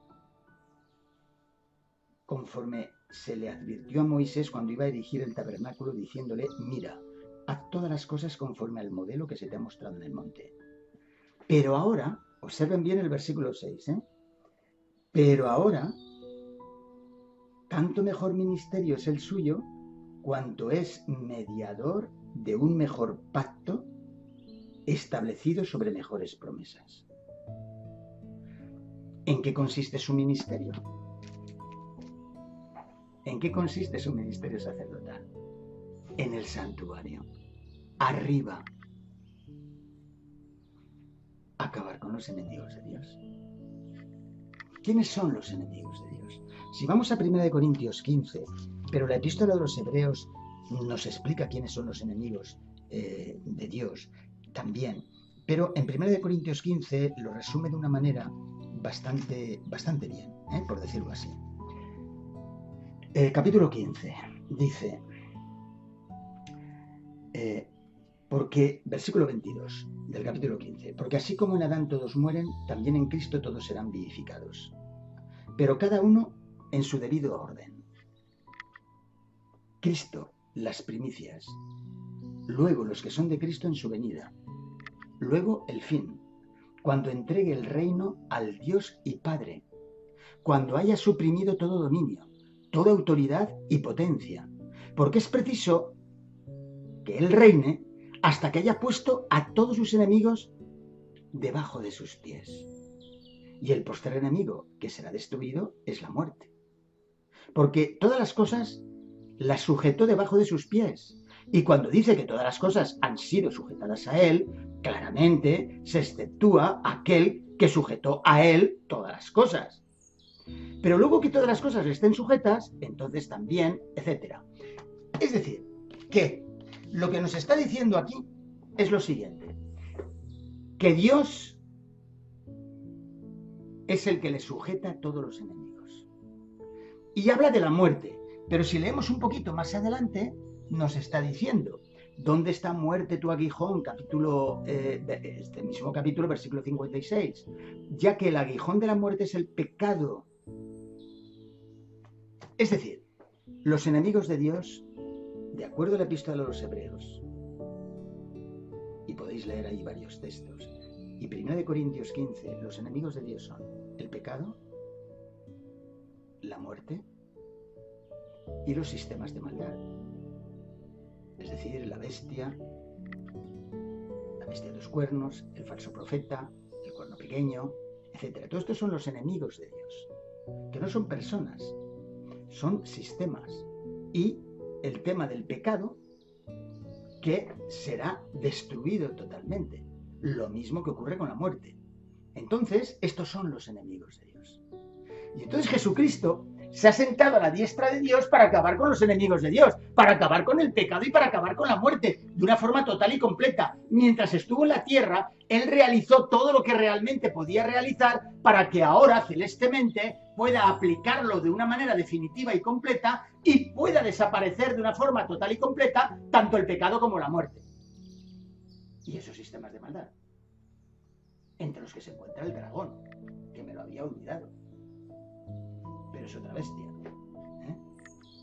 Conforme se le advirtió a Moisés cuando iba a erigir el tabernáculo, diciéndole, mira, haz todas las cosas conforme al modelo que se te ha mostrado en el monte. Pero ahora, observen bien el versículo 6, pero ahora, tanto mejor ministerio es el suyo, cuanto es mediador de un mejor pacto establecido sobre mejores promesas. ¿En qué consiste su ministerio? ¿En qué consiste su ministerio sacerdotal? En el santuario. Arriba. Acabar con los enemigos de Dios. ¿Quiénes son los enemigos de Dios? Si vamos a 1 Corintios 15, pero la epístola de los Hebreos nos explica quiénes son los enemigos de Dios también. Pero en 1 Corintios 15 lo resume de una manera bastante bien, por decirlo así. Capítulo 15 dice, porque, versículo 22 del capítulo 15, porque así como en Adán todos mueren, también en Cristo todos serán vivificados, pero cada uno en su debido orden. Cristo, las primicias, luego los que son de Cristo en su venida, luego el fin, cuando entregue el reino al Dios y Padre, cuando haya suprimido todo dominio, toda autoridad y potencia, porque es preciso que Él reine hasta que haya puesto a todos sus enemigos debajo de sus pies. Y el postrer enemigo que será destruido es la muerte. Porque todas las cosas las sujetó debajo de sus pies. Y cuando dice que todas las cosas han sido sujetadas a Él, claramente se exceptúa aquel que sujetó a Él todas las cosas. Pero luego que todas las cosas estén sujetas, entonces también, etc. Es decir, que lo que nos está diciendo aquí es lo siguiente, que Dios es el que le sujeta a todos los enemigos. Y habla de la muerte, pero si leemos un poquito más adelante, nos está diciendo, ¿dónde está muerte tu aguijón? Este mismo capítulo, versículo 56. Ya que el aguijón de la muerte es el pecado. Es decir, los enemigos de Dios, de acuerdo a la epístola de los Hebreos, y podéis leer ahí varios textos, y 1 Corintios 15, los enemigos de Dios son el pecado, la muerte y los sistemas de maldad. Es decir, la bestia de los cuernos, el falso profeta, el cuerno pequeño, etc. Todos estos son los enemigos de Dios, que no son personas, son sistemas. Y el tema del pecado, que será destruido totalmente. Lo mismo que ocurre con la muerte. Entonces, estos son los enemigos de Dios. Y entonces Jesucristo se ha sentado a la diestra de Dios para acabar con los enemigos de Dios, para acabar con el pecado y para acabar con la muerte, de una forma total y completa. Mientras estuvo en la tierra, Él realizó todo lo que realmente podía realizar para que ahora, celestemente, pueda aplicarlo de una manera definitiva y completa y pueda desaparecer de una forma total y completa tanto el pecado como la muerte. Y esos sistemas de maldad, entre los que se encuentra el dragón, que me lo había olvidado. es otra bestia. ¿Eh?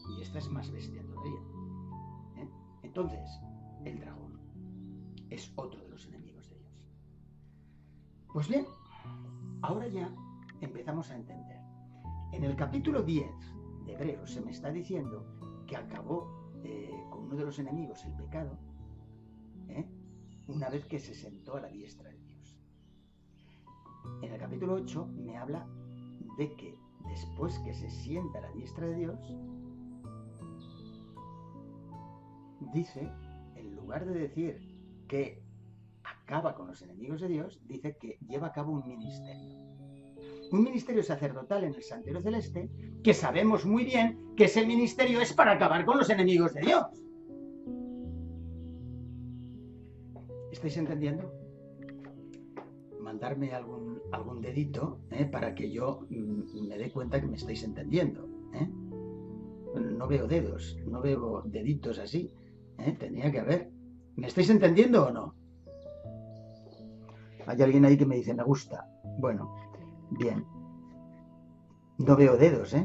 Y esta es más bestia todavía. ¿Eh? Entonces, el dragón es otro de los enemigos de Dios. Pues bien, ahora ya empezamos a entender. En el capítulo 10 de Hebreos se me está diciendo que acabó con uno de los enemigos, el pecado, una vez que se sentó a la diestra de Dios. En el capítulo 8 me habla de que después que se sienta a la diestra de Dios, dice, en lugar de decir que acaba con los enemigos de Dios, dice que lleva a cabo un ministerio. Un ministerio sacerdotal en el santuario celeste, que sabemos muy bien que ese ministerio es para acabar con los enemigos de Dios. ¿Estáis entendiendo? Mandarme algún dedito para que yo me dé cuenta que me estáis entendiendo. No veo dedos, no veo deditos así. Tenía que haber. ¿Me estáis entendiendo o no? Hay alguien ahí que me dice, me gusta. Bueno, bien. No veo dedos,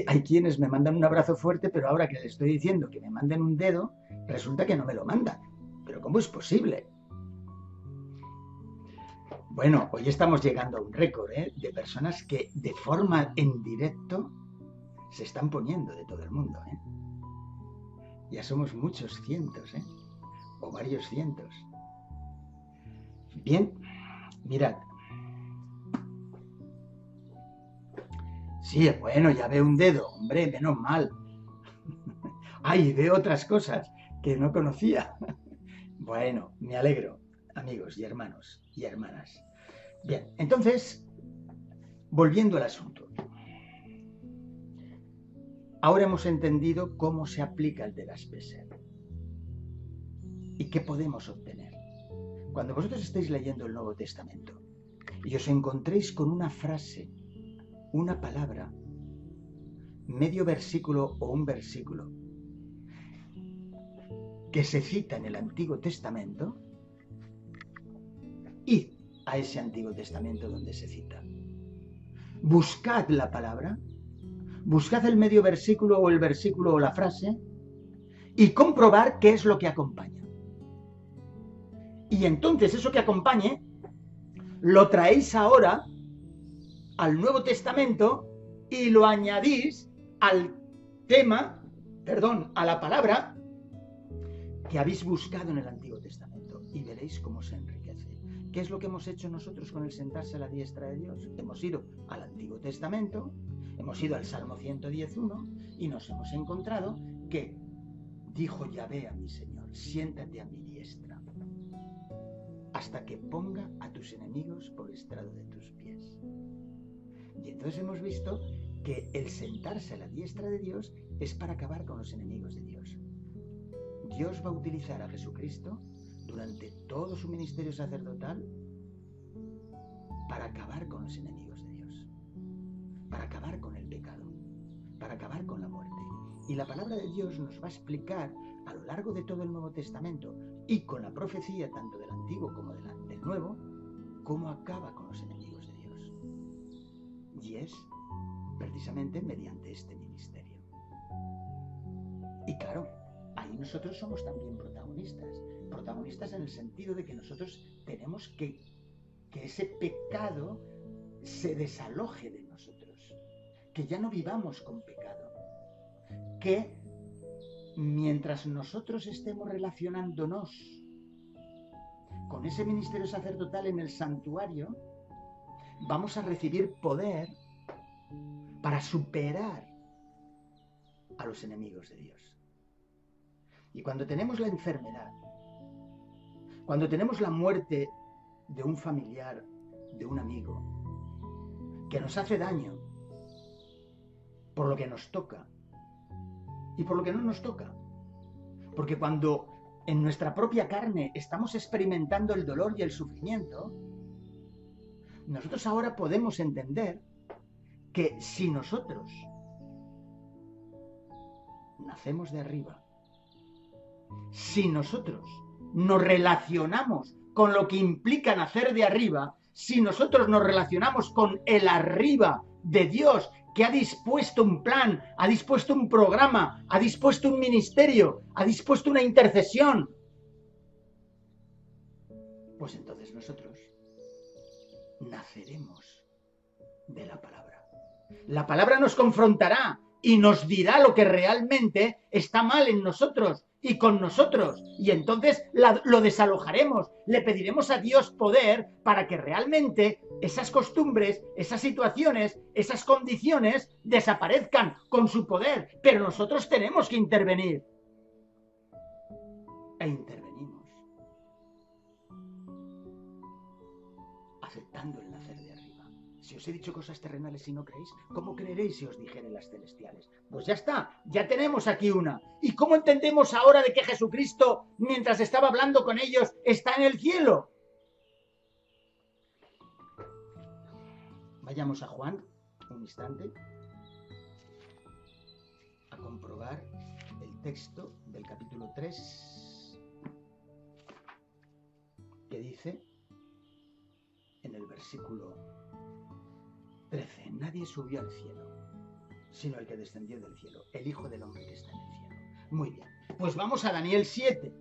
Hay quienes me mandan un abrazo fuerte, pero ahora que les estoy diciendo que me manden un dedo, resulta que no me lo mandan. ¿Pero cómo es posible? Bueno, hoy estamos llegando a un récord, de personas que de forma en directo se están poniendo de todo el mundo, Ya somos muchos cientos, o varios cientos. Bien, mirad. Sí, bueno, ya veo un dedo, hombre, menos mal. Ay, veo otras cosas que no conocía. Bueno, me alegro, amigos y hermanos y hermanas. Bien, entonces, volviendo al asunto. Ahora hemos entendido cómo se aplica el de las Pesher y qué podemos obtener. Cuando vosotros estéis leyendo el Nuevo Testamento y os encontréis con una frase, una palabra, medio versículo o un versículo que se cita en el Antiguo Testamento, id a ese Antiguo Testamento donde se cita. Buscad la palabra, buscad el medio versículo o el versículo o la frase y comprobar qué es lo que acompaña. Y entonces eso que acompañe lo traéis ahora al Nuevo Testamento y lo añadís al tema, a la palabra que habéis buscado en el Antiguo Testamento y veréis cómo se enriquece. ¿Qué es lo que hemos hecho nosotros con el sentarse a la diestra de Dios? Hemos ido al Antiguo Testamento, hemos ido al Salmo 110:1 y nos hemos encontrado que dijo Yahvé a mi Señor, siéntate a mi diestra hasta que ponga a tus enemigos por estrado de tus pies. Y entonces hemos visto que el sentarse a la diestra de Dios es para acabar con los enemigos de Dios. Dios va a utilizar a Jesucristo durante todo su ministerio sacerdotal para acabar con los enemigos de Dios, para acabar con el pecado, para acabar con la muerte. Y la palabra de Dios nos va a explicar a lo largo de todo el Nuevo Testamento y con la profecía tanto del Antiguo como del Nuevo, cómo acaba con los enemigos de Dios. Y es precisamente mediante este ministerio. Y claro, ahí nosotros somos también protagonistas en el sentido de que nosotros tenemos que ese pecado se desaloje de nosotros, que ya no vivamos con pecado, que mientras nosotros estemos relacionándonos con ese ministerio sacerdotal en el santuario, vamos a recibir poder para superar a los enemigos de Dios. Y cuando tenemos la enfermedad, cuando tenemos la muerte de un familiar, de un amigo, que nos hace daño por lo que nos toca y por lo que no nos toca, porque cuando en nuestra propia carne estamos experimentando el dolor y el sufrimiento, nosotros ahora podemos entender que si nosotros nacemos de arriba, si nosotros nos relacionamos con lo que implica nacer de arriba, si nosotros nos relacionamos con el arriba de Dios, que ha dispuesto un plan, ha dispuesto un programa, ha dispuesto un ministerio, ha dispuesto una intercesión, pues entonces nosotros naceremos de la palabra. La palabra nos confrontará y nos dirá lo que realmente está mal en nosotros y con nosotros. Y entonces lo desalojaremos. Le pediremos a Dios poder para que realmente esas costumbres, esas situaciones, esas condiciones desaparezcan con su poder. Pero nosotros tenemos que intervenir. E intervenimos aceptando el nacer de arriba. Si os he dicho cosas terrenales y no creéis, ¿cómo creeréis si os dijere las celestiales? Pues ya está, ya tenemos aquí una. ¿Y cómo entendemos ahora de que Jesucristo, mientras estaba hablando con ellos, está en el cielo? Vayamos a Juan, un instante, a comprobar el texto del capítulo 3, que dice, en el versículo 13, nadie subió al cielo, sino el que descendió del cielo, el Hijo del Hombre que está en el cielo. Muy bien, pues vamos a Daniel 7.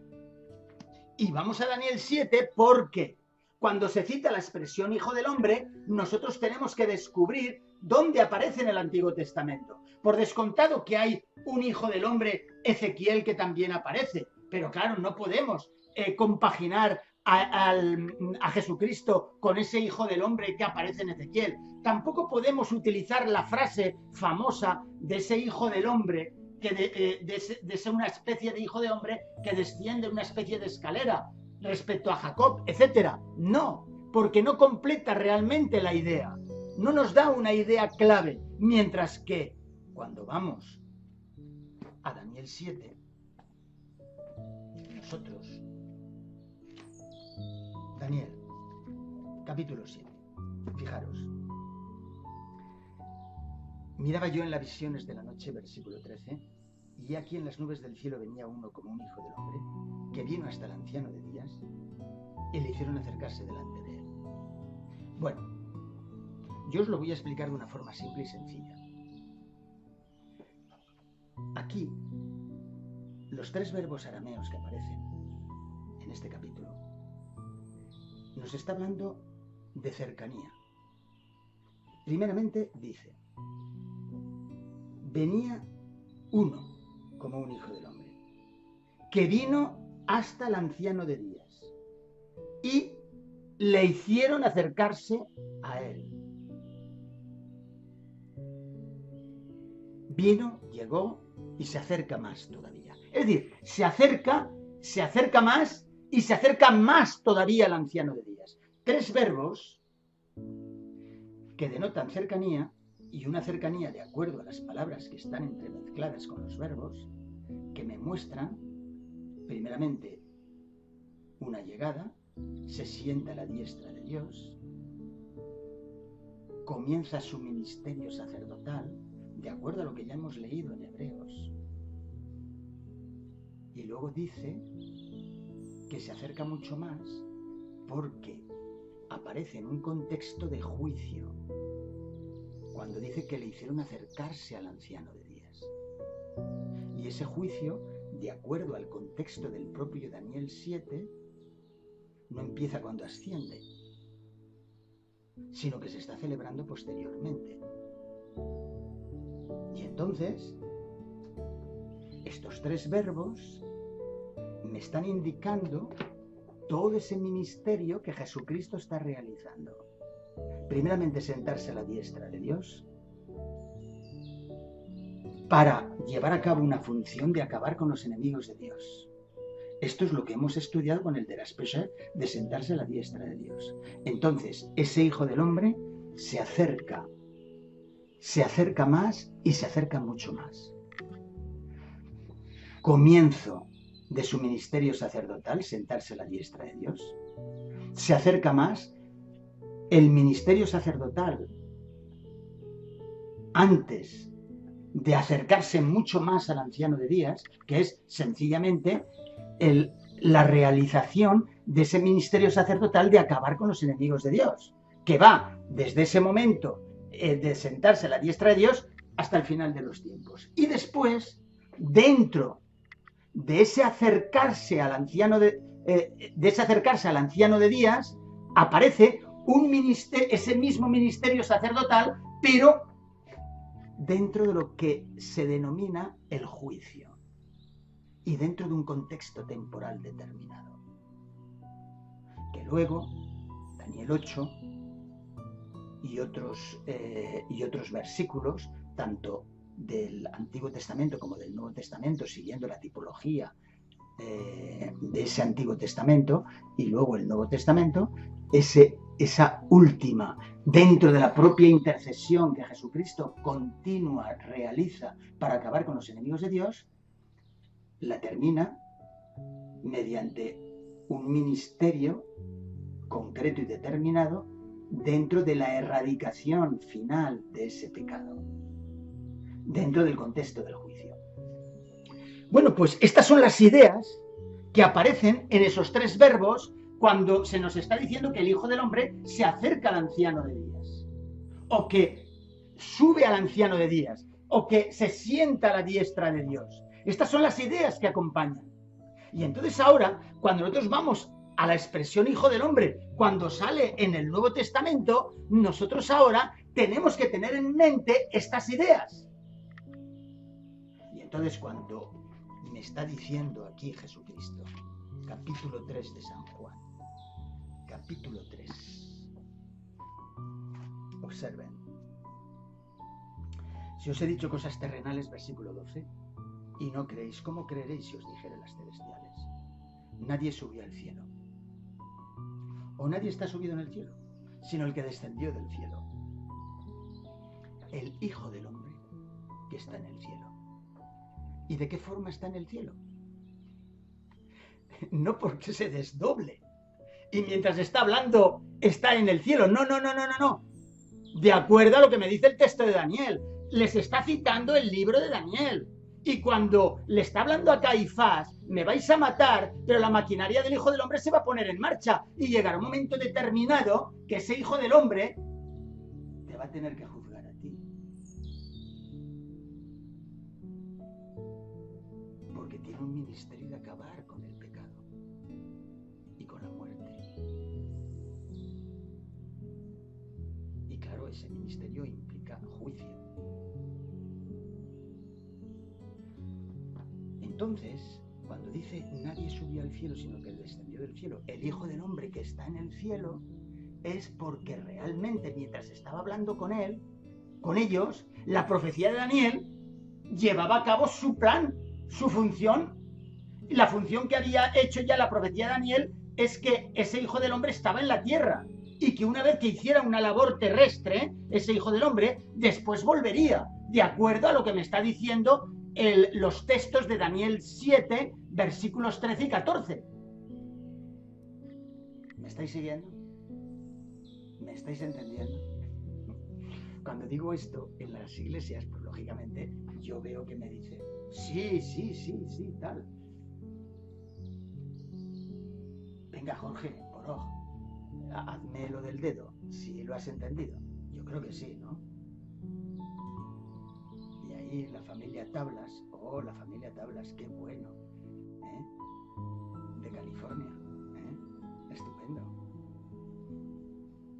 Y vamos a Daniel 7 porque cuando se cita la expresión Hijo del Hombre, nosotros tenemos que descubrir dónde aparece en el Antiguo Testamento. Por descontado que hay un Hijo del Hombre, Ezequiel, que también aparece, pero claro, no podemos compaginar a Jesucristo con ese Hijo del Hombre que aparece en Ezequiel. Tampoco podemos utilizar la frase famosa de ese Hijo del Hombre, de ser una especie de Hijo de Hombre que desciende una especie de escalera respecto a Jacob, etc. No, porque no completa realmente la idea. No nos da una idea clave. Mientras que cuando vamos a Daniel 7, nosotros, Daniel, capítulo 7, fijaros, miraba yo en las visiones de la noche, versículo 13, y aquí en las nubes del cielo venía uno como un hijo del hombre, que vino hasta el anciano de días, y le hicieron acercarse delante de él. Bueno, yo os lo voy a explicar de una forma simple y sencilla. Aquí, los tres verbos arameos que aparecen en este capítulo, nos está hablando de cercanía. Primeramente dice, venía uno como un hijo del hombre, que vino hasta el anciano de días y le hicieron acercarse a él. Vino, llegó y se acerca más todavía. Es decir, se acerca más y se acerca más todavía al anciano de días. Tres verbos que denotan cercanía, y una cercanía de acuerdo a las palabras que están entremezcladas con los verbos, que me muestran, primeramente, una llegada, se sienta a la diestra de Dios, comienza su ministerio sacerdotal, de acuerdo a lo que ya hemos leído en Hebreos, y luego dice que se acerca mucho más porque aparece en un contexto de juicio, cuando dice que le hicieron acercarse al anciano de días. Y ese juicio, de acuerdo al contexto del propio Daniel 7, no empieza cuando asciende, sino que se está celebrando posteriormente. Y entonces, estos tres verbos me están indicando todo ese ministerio que Jesucristo está realizando. Primeramente, sentarse a la diestra de Dios para llevar a cabo una función de acabar con los enemigos de Dios. Esto es lo que hemos estudiado con el de la Spesher, de sentarse a la diestra de Dios. Entonces, ese Hijo del Hombre se acerca más y se acerca mucho más. Comienzo de su ministerio sacerdotal, sentarse a la diestra de Dios. Se acerca más. El ministerio sacerdotal, antes de acercarse mucho más al anciano de días, que es sencillamente la realización de ese ministerio sacerdotal de acabar con los enemigos de Dios. que va desde ese momento de sentarse a la diestra de Dios hasta el final de los tiempos. Y después, dentro de ese acercarse al anciano de días, aparece ese mismo ministerio sacerdotal, pero dentro de lo que se denomina el juicio y dentro de un contexto temporal determinado. Que luego, Daniel 8 y otros versículos, tanto del Antiguo Testamento como del Nuevo Testamento, siguiendo la tipología de ese Antiguo Testamento y luego el Nuevo Testamento, esa última, dentro de la propia intercesión que Jesucristo continua, realiza para acabar con los enemigos de Dios, la termina mediante un ministerio concreto y determinado dentro de la erradicación final de ese pecado, dentro del contexto del juicio. Bueno, pues estas son las ideas que aparecen en esos tres verbos cuando se nos está diciendo que el Hijo del Hombre se acerca al anciano de días, o que sube al anciano de días, o que se sienta a la diestra de Dios. Estas son las ideas que acompañan. Y entonces ahora, cuando nosotros vamos a la expresión Hijo del Hombre, cuando sale en el Nuevo Testamento, nosotros ahora tenemos que tener en mente estas ideas. Y entonces cuando me está diciendo aquí Jesucristo, capítulo 3 de San Juan, capítulo 3, observen, si os he dicho cosas terrenales, versículo 12, y no creéis, ¿cómo creeréis si os dijere las celestiales? Nadie subió al cielo, o nadie está subido en el cielo, sino el que descendió del cielo, el Hijo del Hombre que está en el cielo. ¿Y de qué forma está en el cielo? No porque se desdoble y mientras está hablando está en el cielo. No. De acuerdo a lo que me dice el texto de Daniel, les está citando el libro de Daniel. Y cuando le está hablando a Caifás, me vais a matar, pero la maquinaria del Hijo del Hombre se va a poner en marcha y llegará un momento determinado que ese Hijo del Hombre te va a tener que juzgar a ti. Porque tiene un ministerio de acabar con el pecado y con la muerte. Y claro, ese ministerio implica juicio. Entonces, cuando dice nadie subió al cielo, sino que él descendió del cielo, el Hijo del Hombre que está en el cielo, es porque realmente mientras estaba hablando con él, con ellos, la profecía de Daniel llevaba a cabo su plan, su función. La función que había hecho ya la profecía de Daniel es que ese Hijo del Hombre estaba en la tierra y que una vez que hiciera una labor terrestre, ese Hijo del Hombre después volvería, de acuerdo a lo que me está diciendo los textos de Daniel 7, versículos 13 y 14. ¿Me estáis siguiendo? ¿Me estáis entendiendo? Cuando digo esto en las iglesias, pues lógicamente yo veo que me dice, sí, tal. Venga, Jorge, hazme lo del dedo, si lo has entendido. Yo creo que sí, ¿no? Y ahí la familia Tablas, qué bueno, ¿eh? De California, ¿eh? Estupendo.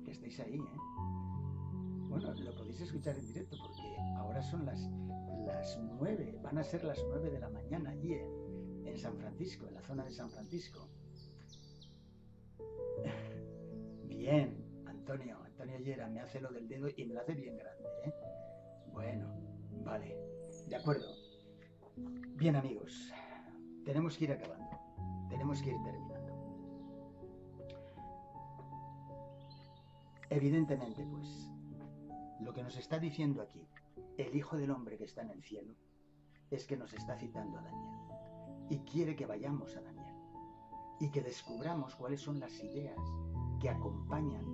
Que estéis ahí, ¿eh? Bueno, lo podéis escuchar en directo porque ahora son las 9, van a ser las 9 de la mañana allí en San Francisco, en la zona de San Francisco. Bien, Antonio Llera me hace lo del dedo y me lo hace bien grande, ¿eh? Bueno, vale, de acuerdo. Bien, amigos, tenemos que ir acabando, tenemos que ir terminando. Evidentemente, pues, lo que nos está diciendo aquí el Hijo del Hombre que está en el cielo es que nos está citando a Daniel y quiere que vayamos a Daniel y que descubramos cuáles son las ideas que acompañan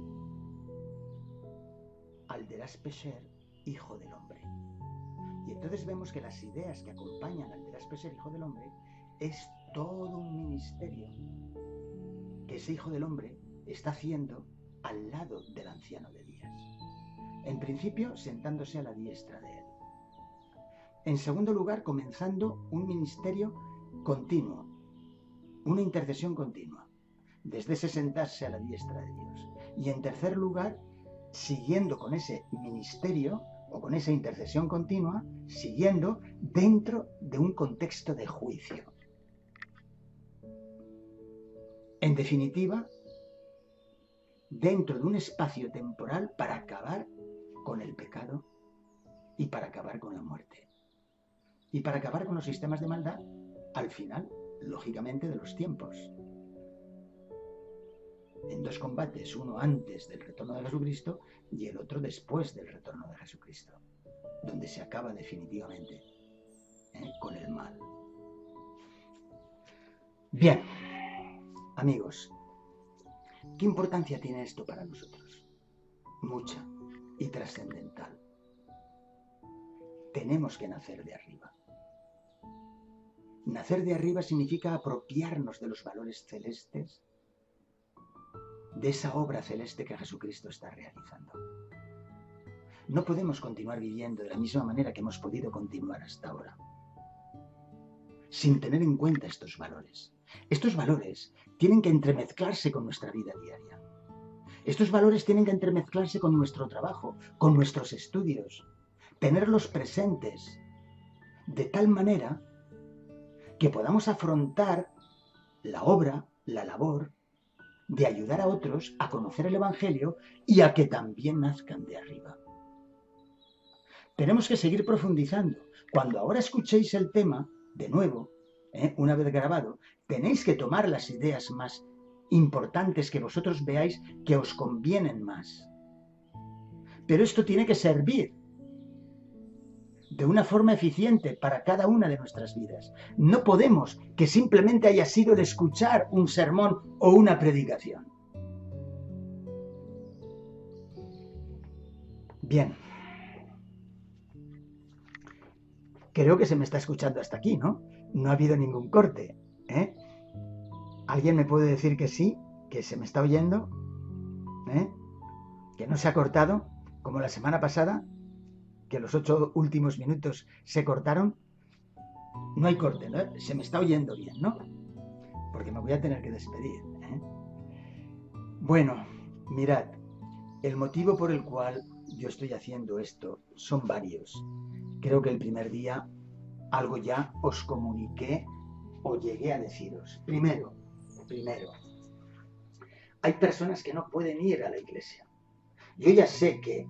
al Derás-Pesher, Hijo del Hombre. Y entonces vemos que las ideas que acompañan al Derás-Pesher, Hijo del Hombre, es todo un ministerio que ese Hijo del Hombre está haciendo al lado del anciano de días. En principio, sentándose a la diestra de él. En segundo lugar, comenzando un ministerio continuo, una intercesión continua, desde ese sentarse a la diestra de Dios. Y en tercer lugar, siguiendo con ese ministerio o con esa intercesión continua, siguiendo dentro de un contexto de juicio. En definitiva, dentro de un espacio temporal para acabar con el pecado y para acabar con la muerte. Y para acabar con los sistemas de maldad, al final, lógicamente, de los tiempos. En dos combates, uno antes del retorno de Jesucristo y el otro después del retorno de Jesucristo, donde se acaba definitivamente con el mal. Bien, amigos, ¿qué importancia tiene esto para nosotros? Mucha y trascendental. Tenemos que nacer de arriba. Nacer de arriba significa apropiarnos de los valores celestes, de esa obra celeste que Jesucristo está realizando. No podemos continuar viviendo de la misma manera que hemos podido continuar hasta ahora, sin tener en cuenta estos valores. Estos valores tienen que entremezclarse con nuestra vida diaria. Estos valores tienen que entremezclarse con nuestro trabajo, con nuestros estudios, tenerlos presentes, de tal manera que podamos afrontar la obra, la labor, de ayudar a otros a conocer el Evangelio y a que también nazcan de arriba. Tenemos que seguir profundizando. Cuando ahora escuchéis el tema, de nuevo, una vez grabado, tenéis que tomar las ideas más importantes que vosotros veáis que os convienen más. Pero esto tiene que servir de una forma eficiente para cada una de nuestras vidas. No podemos que simplemente haya sido el escuchar un sermón o una predicación. Bien. Creo que se me está escuchando hasta aquí, ¿no? No ha habido ningún corte, ¿eh? ¿Alguien me puede decir que sí? ¿Que se me está oyendo? ¿Que no se ha cortado? Como la semana pasada, que los 8 últimos minutos se cortaron. No hay corte, ¿no? Se me está oyendo bien, ¿no? Porque me voy a tener que despedir, ¿eh? Bueno, mirad, el motivo por el cual yo estoy haciendo esto son varios. Creo que el primer día algo ya os comuniqué o llegué a deciros. Primero, hay personas que no pueden ir a la iglesia. Yo ya sé que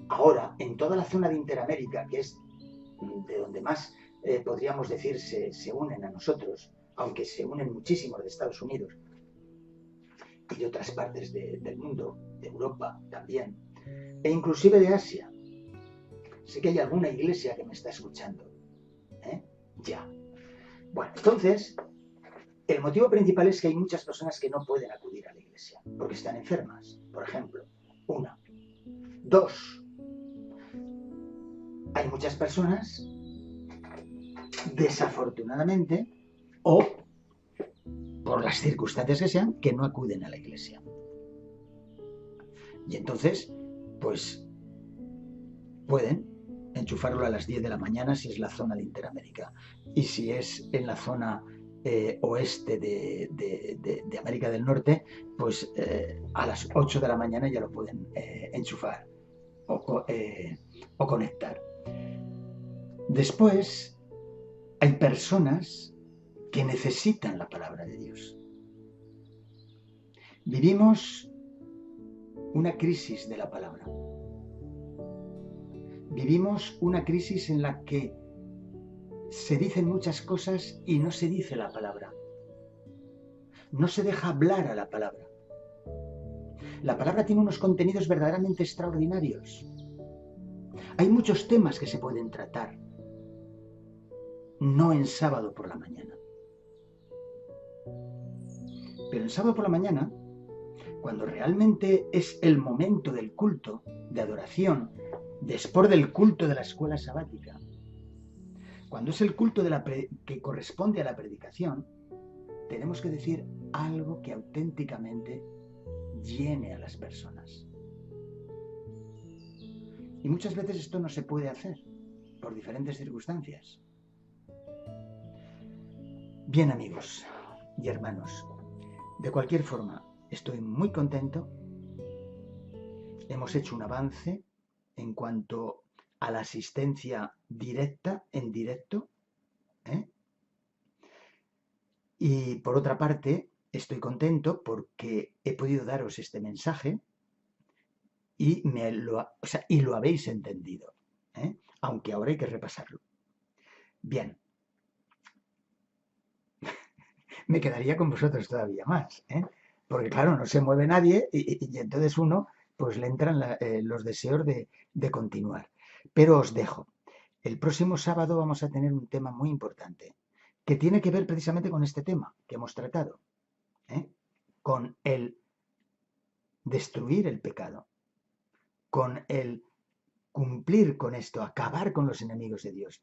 ahora, en toda la zona de Interamérica, que es de donde más, podríamos decir, se unen a nosotros, aunque se unen muchísimos de Estados Unidos y de otras partes del mundo, de Europa también, e inclusive de Asia. Sé que hay alguna iglesia que me está escuchando. Ya. Bueno, entonces, el motivo principal es que hay muchas personas que no pueden acudir a la iglesia porque están enfermas, por ejemplo. Una. Dos. Hay muchas personas, desafortunadamente, o por las circunstancias que sean, que no acuden a la iglesia. Y entonces, pues, pueden enchufarlo a las 10 de la mañana si es la zona de Interamérica. Y si es en la zona oeste de América del Norte, pues a las 8 de la mañana ya lo pueden enchufar o conectar. Después, hay personas que necesitan la palabra de Dios. Vivimos una crisis de la palabra. Vivimos una crisis en la que se dicen muchas cosas y no se dice la palabra. No se deja hablar a la palabra. La palabra tiene unos contenidos verdaderamente extraordinarios. Hay muchos temas que se pueden tratar, no en sábado por la mañana. Pero en sábado por la mañana, cuando realmente es el momento del culto, de adoración, después del culto de la escuela sabática, cuando es el culto que corresponde a la predicación, tenemos que decir algo que auténticamente llene a las personas. Y muchas veces esto no se puede hacer por diferentes circunstancias. Bien, amigos y hermanos, de cualquier forma, estoy muy contento. Hemos hecho un avance en cuanto a la asistencia directa, en directo, ¿eh? Y por otra parte, estoy contento porque he podido daros este mensaje y lo habéis entendido, ¿eh? Aunque ahora hay que repasarlo. Bien, me quedaría con vosotros todavía más, ¿eh? Porque claro, no se mueve nadie y entonces uno pues le entran los deseos de continuar. Pero os dejo. El próximo sábado vamos a tener un tema muy importante que tiene que ver precisamente con este tema que hemos tratado, ¿eh? Con el destruir el pecado, con el cumplir con esto, acabar con los enemigos de Dios.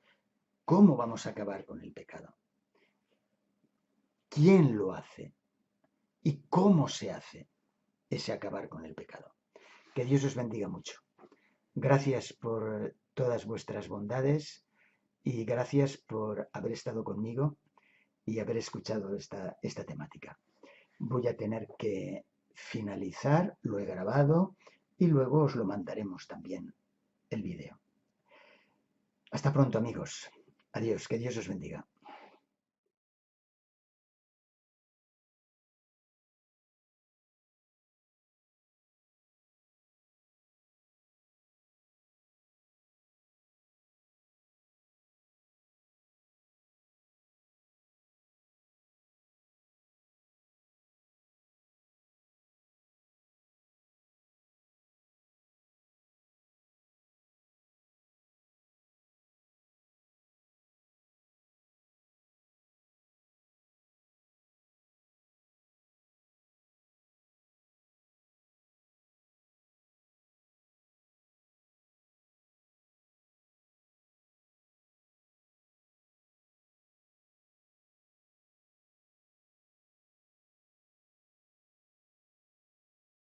¿Cómo vamos a acabar con el pecado? ¿Quién lo hace? ¿Y cómo se hace ese acabar con el pecado? Que Dios os bendiga mucho. Gracias por todas vuestras bondades y gracias por haber estado conmigo y haber escuchado esta temática. Voy a tener que finalizar, lo he grabado y luego os lo mandaremos también el vídeo. Hasta pronto, amigos. Adiós, que Dios os bendiga.